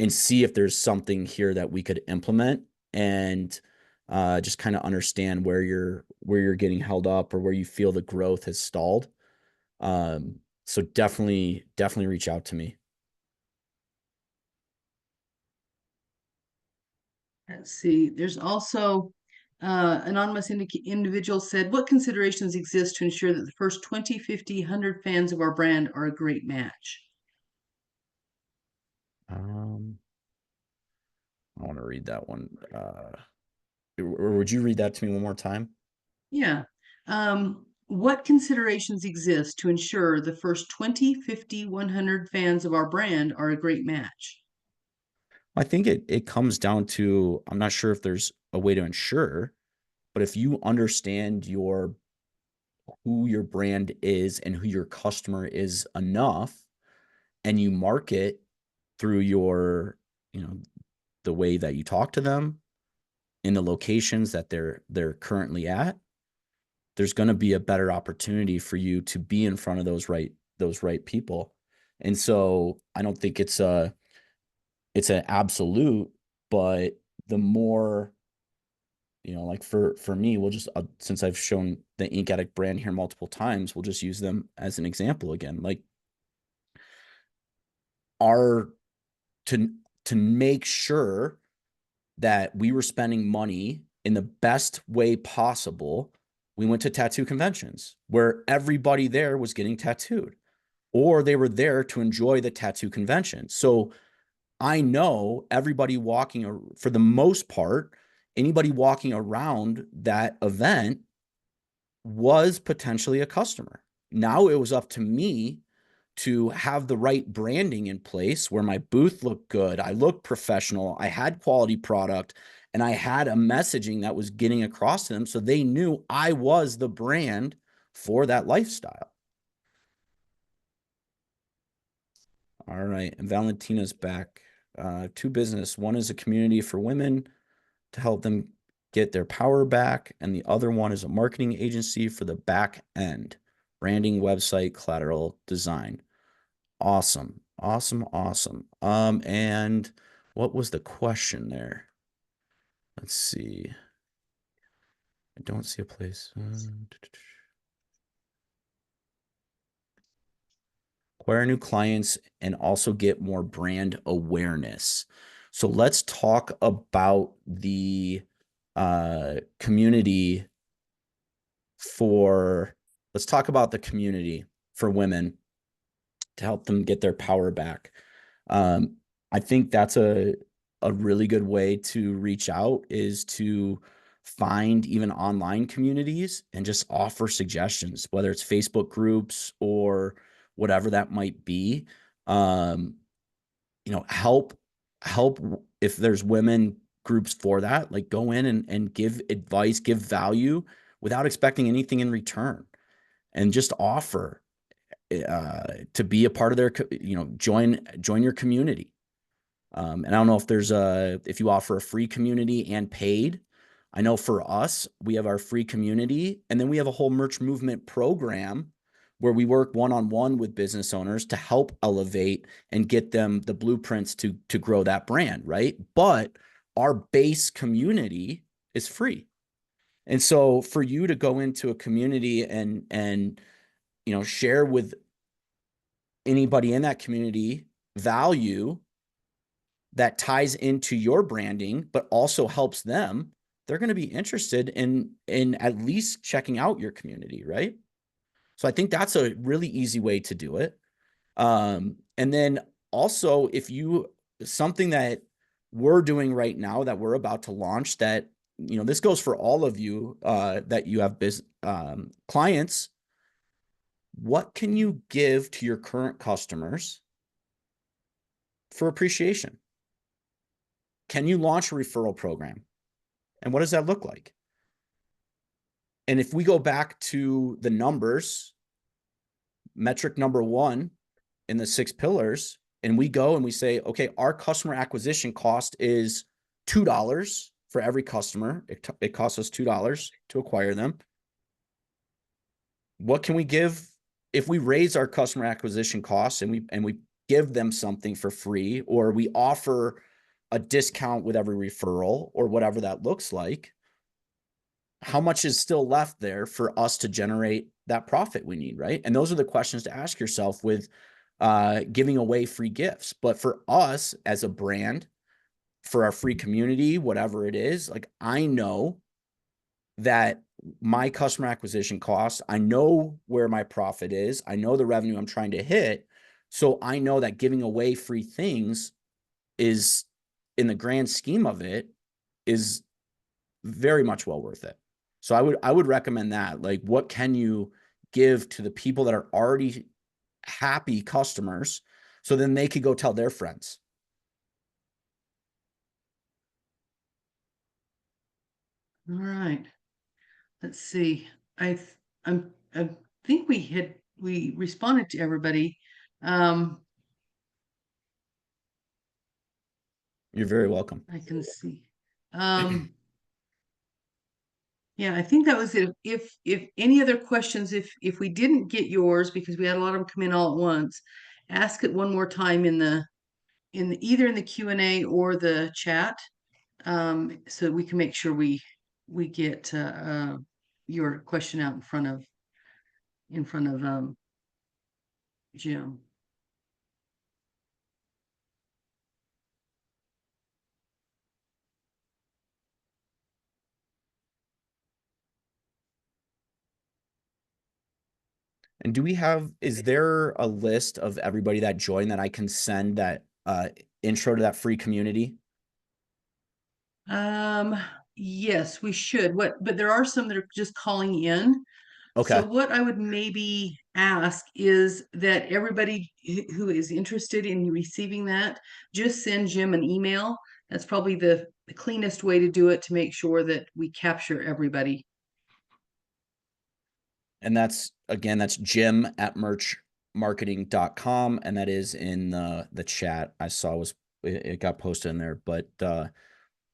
and see if there's something here that we could implement, and just kind of understand where you're getting held up, or where you feel the growth has stalled. So definitely reach out to me. let's see. There's also anonymous individual said, what considerations exist to ensure that the first 20, 50, 100 fans of our brand are a great match? Um, I want to read that one. Or would you read that to me one more time? Yeah. What considerations exist to ensure the first 20, 50, 100 fans of our brand are a great match? I think it comes down to, I'm not sure if there's a way to ensure, but if you understand who your brand is and who your customer is enough, and you market through you know, the way that you talk to them in the locations that they're currently at, there's going to be a better opportunity for you to be in front of those right people. And so I don't think it's an absolute, but the more, like, for me, we'll just, since I've shown the Ink Addict brand here multiple times, we'll just use them as an example again. Like, our to to make sure that we were spending money in the best way possible, we went to tattoo conventions where everybody there was getting tattooed, or they were there to enjoy the tattoo convention. So I know everybody for the most part, anybody walking around that event was potentially a customer. Now it was up to me to have the right branding in place where my booth looked good, I looked professional, I had quality product, and I had a messaging that was getting across to them so they knew I was the brand for that lifestyle. All right. And Valentina's back. Two business. One is a community for women to help them get their power back, and the other one is a marketing agency for the back end, branding, website, collateral design. Awesome. Awesome. Awesome. And what was the question there? Let's see. I don't see a place. Acquire new clients and also get more brand awareness. So let's talk about the community let's talk about the community for women to help them get their power back. Um, I think that's a really good way to reach out, is to find even online communities and just offer suggestions, whether it's Facebook groups or whatever that might be. Um, help if there's women groups for that, like go in and give advice, give value without expecting anything in return, and just offer to be a part of their, join your community. And I don't know if if you offer a free community and paid. I know for us, we have our free community, and then we have a whole merch movement program where we work one-on-one with business owners to help elevate and get them the blueprints to grow that brand, right? But our base community is free. And so for you to go into a community and share with anybody in that community value that ties into your branding, but also helps them, they're going to be interested in at least checking out your community, right? So I think that's a really easy way to do it. And then also, if you something that we're doing right now that we're about to launch, that this goes for all of you that you have business clients. What can you give to your current customers for appreciation? Can you launch a referral program? And what does that look like? And if we go back to the numbers, metric number one in the 6 pillars, and we go and we say, okay, our customer acquisition cost is $2 for every customer. It costs us $2 to acquire them. What can we give if we raise our customer acquisition costs and we give them something for free, or we offer a discount with every referral, or whatever that looks like? How much is still left there for us to generate that profit we need, right? And those are the questions to ask yourself with giving away free gifts. But for us as a brand, for our free community, whatever it is, like, I know that my customer acquisition costs, I know where my profit is, I know the revenue I'm trying to hit. So I know that giving away free things is, in the grand scheme of it, is very much well worth it. So I would recommend that. Like, what can you give to the people that are already happy customers, so then they could go tell their friends? All right. Let's see. I think we responded to everybody. Um, You're very welcome. I can see. Um, yeah, I think that was it. If any other questions, if we didn't get yours because we had a lot of them come in all at once, ask it one more time either in the Q&A or the chat, so that we can make sure we get your question out in front of Jim. And is there a list of everybody that joined that I can send that intro to that free community? Um, yes, we should. But there are some that are just calling in. So Okay. what I would maybe ask is that everybody who is interested in receiving that, just send Jim an email. That's probably the cleanest way to do it, to make sure that we capture everybody. And that's Jim@merchmarketing.com. And that is in the chat. I saw it got posted in there. But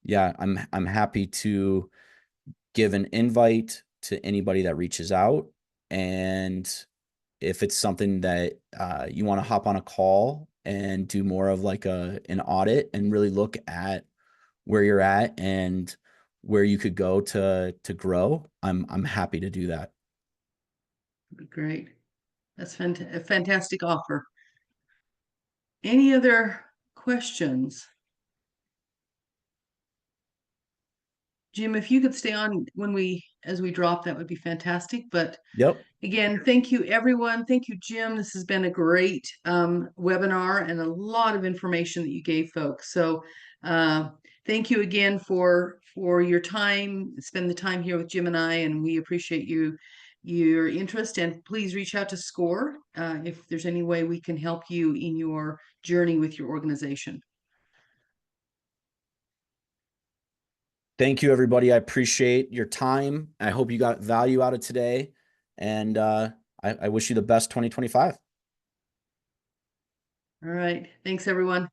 yeah, I'm happy to give an invite to anybody that reaches out. And if it's something that you want to hop on a call and do more of like an audit and really look at where you're at and where you could go to grow, I'm happy to do that. Great. That's a fantastic offer. Any other questions? Jim, if you could stay on as we drop, that would be fantastic. But Yep. again, thank you, everyone. Thank you, Jim. This has been a great webinar and a lot of information that you gave folks. So uh, thank you again for your time. Spend the time here with Jim and I, and we appreciate your interest. And please reach out to SCORE if there's any way we can help you in your journey with your organization. Thank you, everybody. I appreciate your time. I hope you got value out of today. And I wish you the best 2025. All right. Thanks, everyone.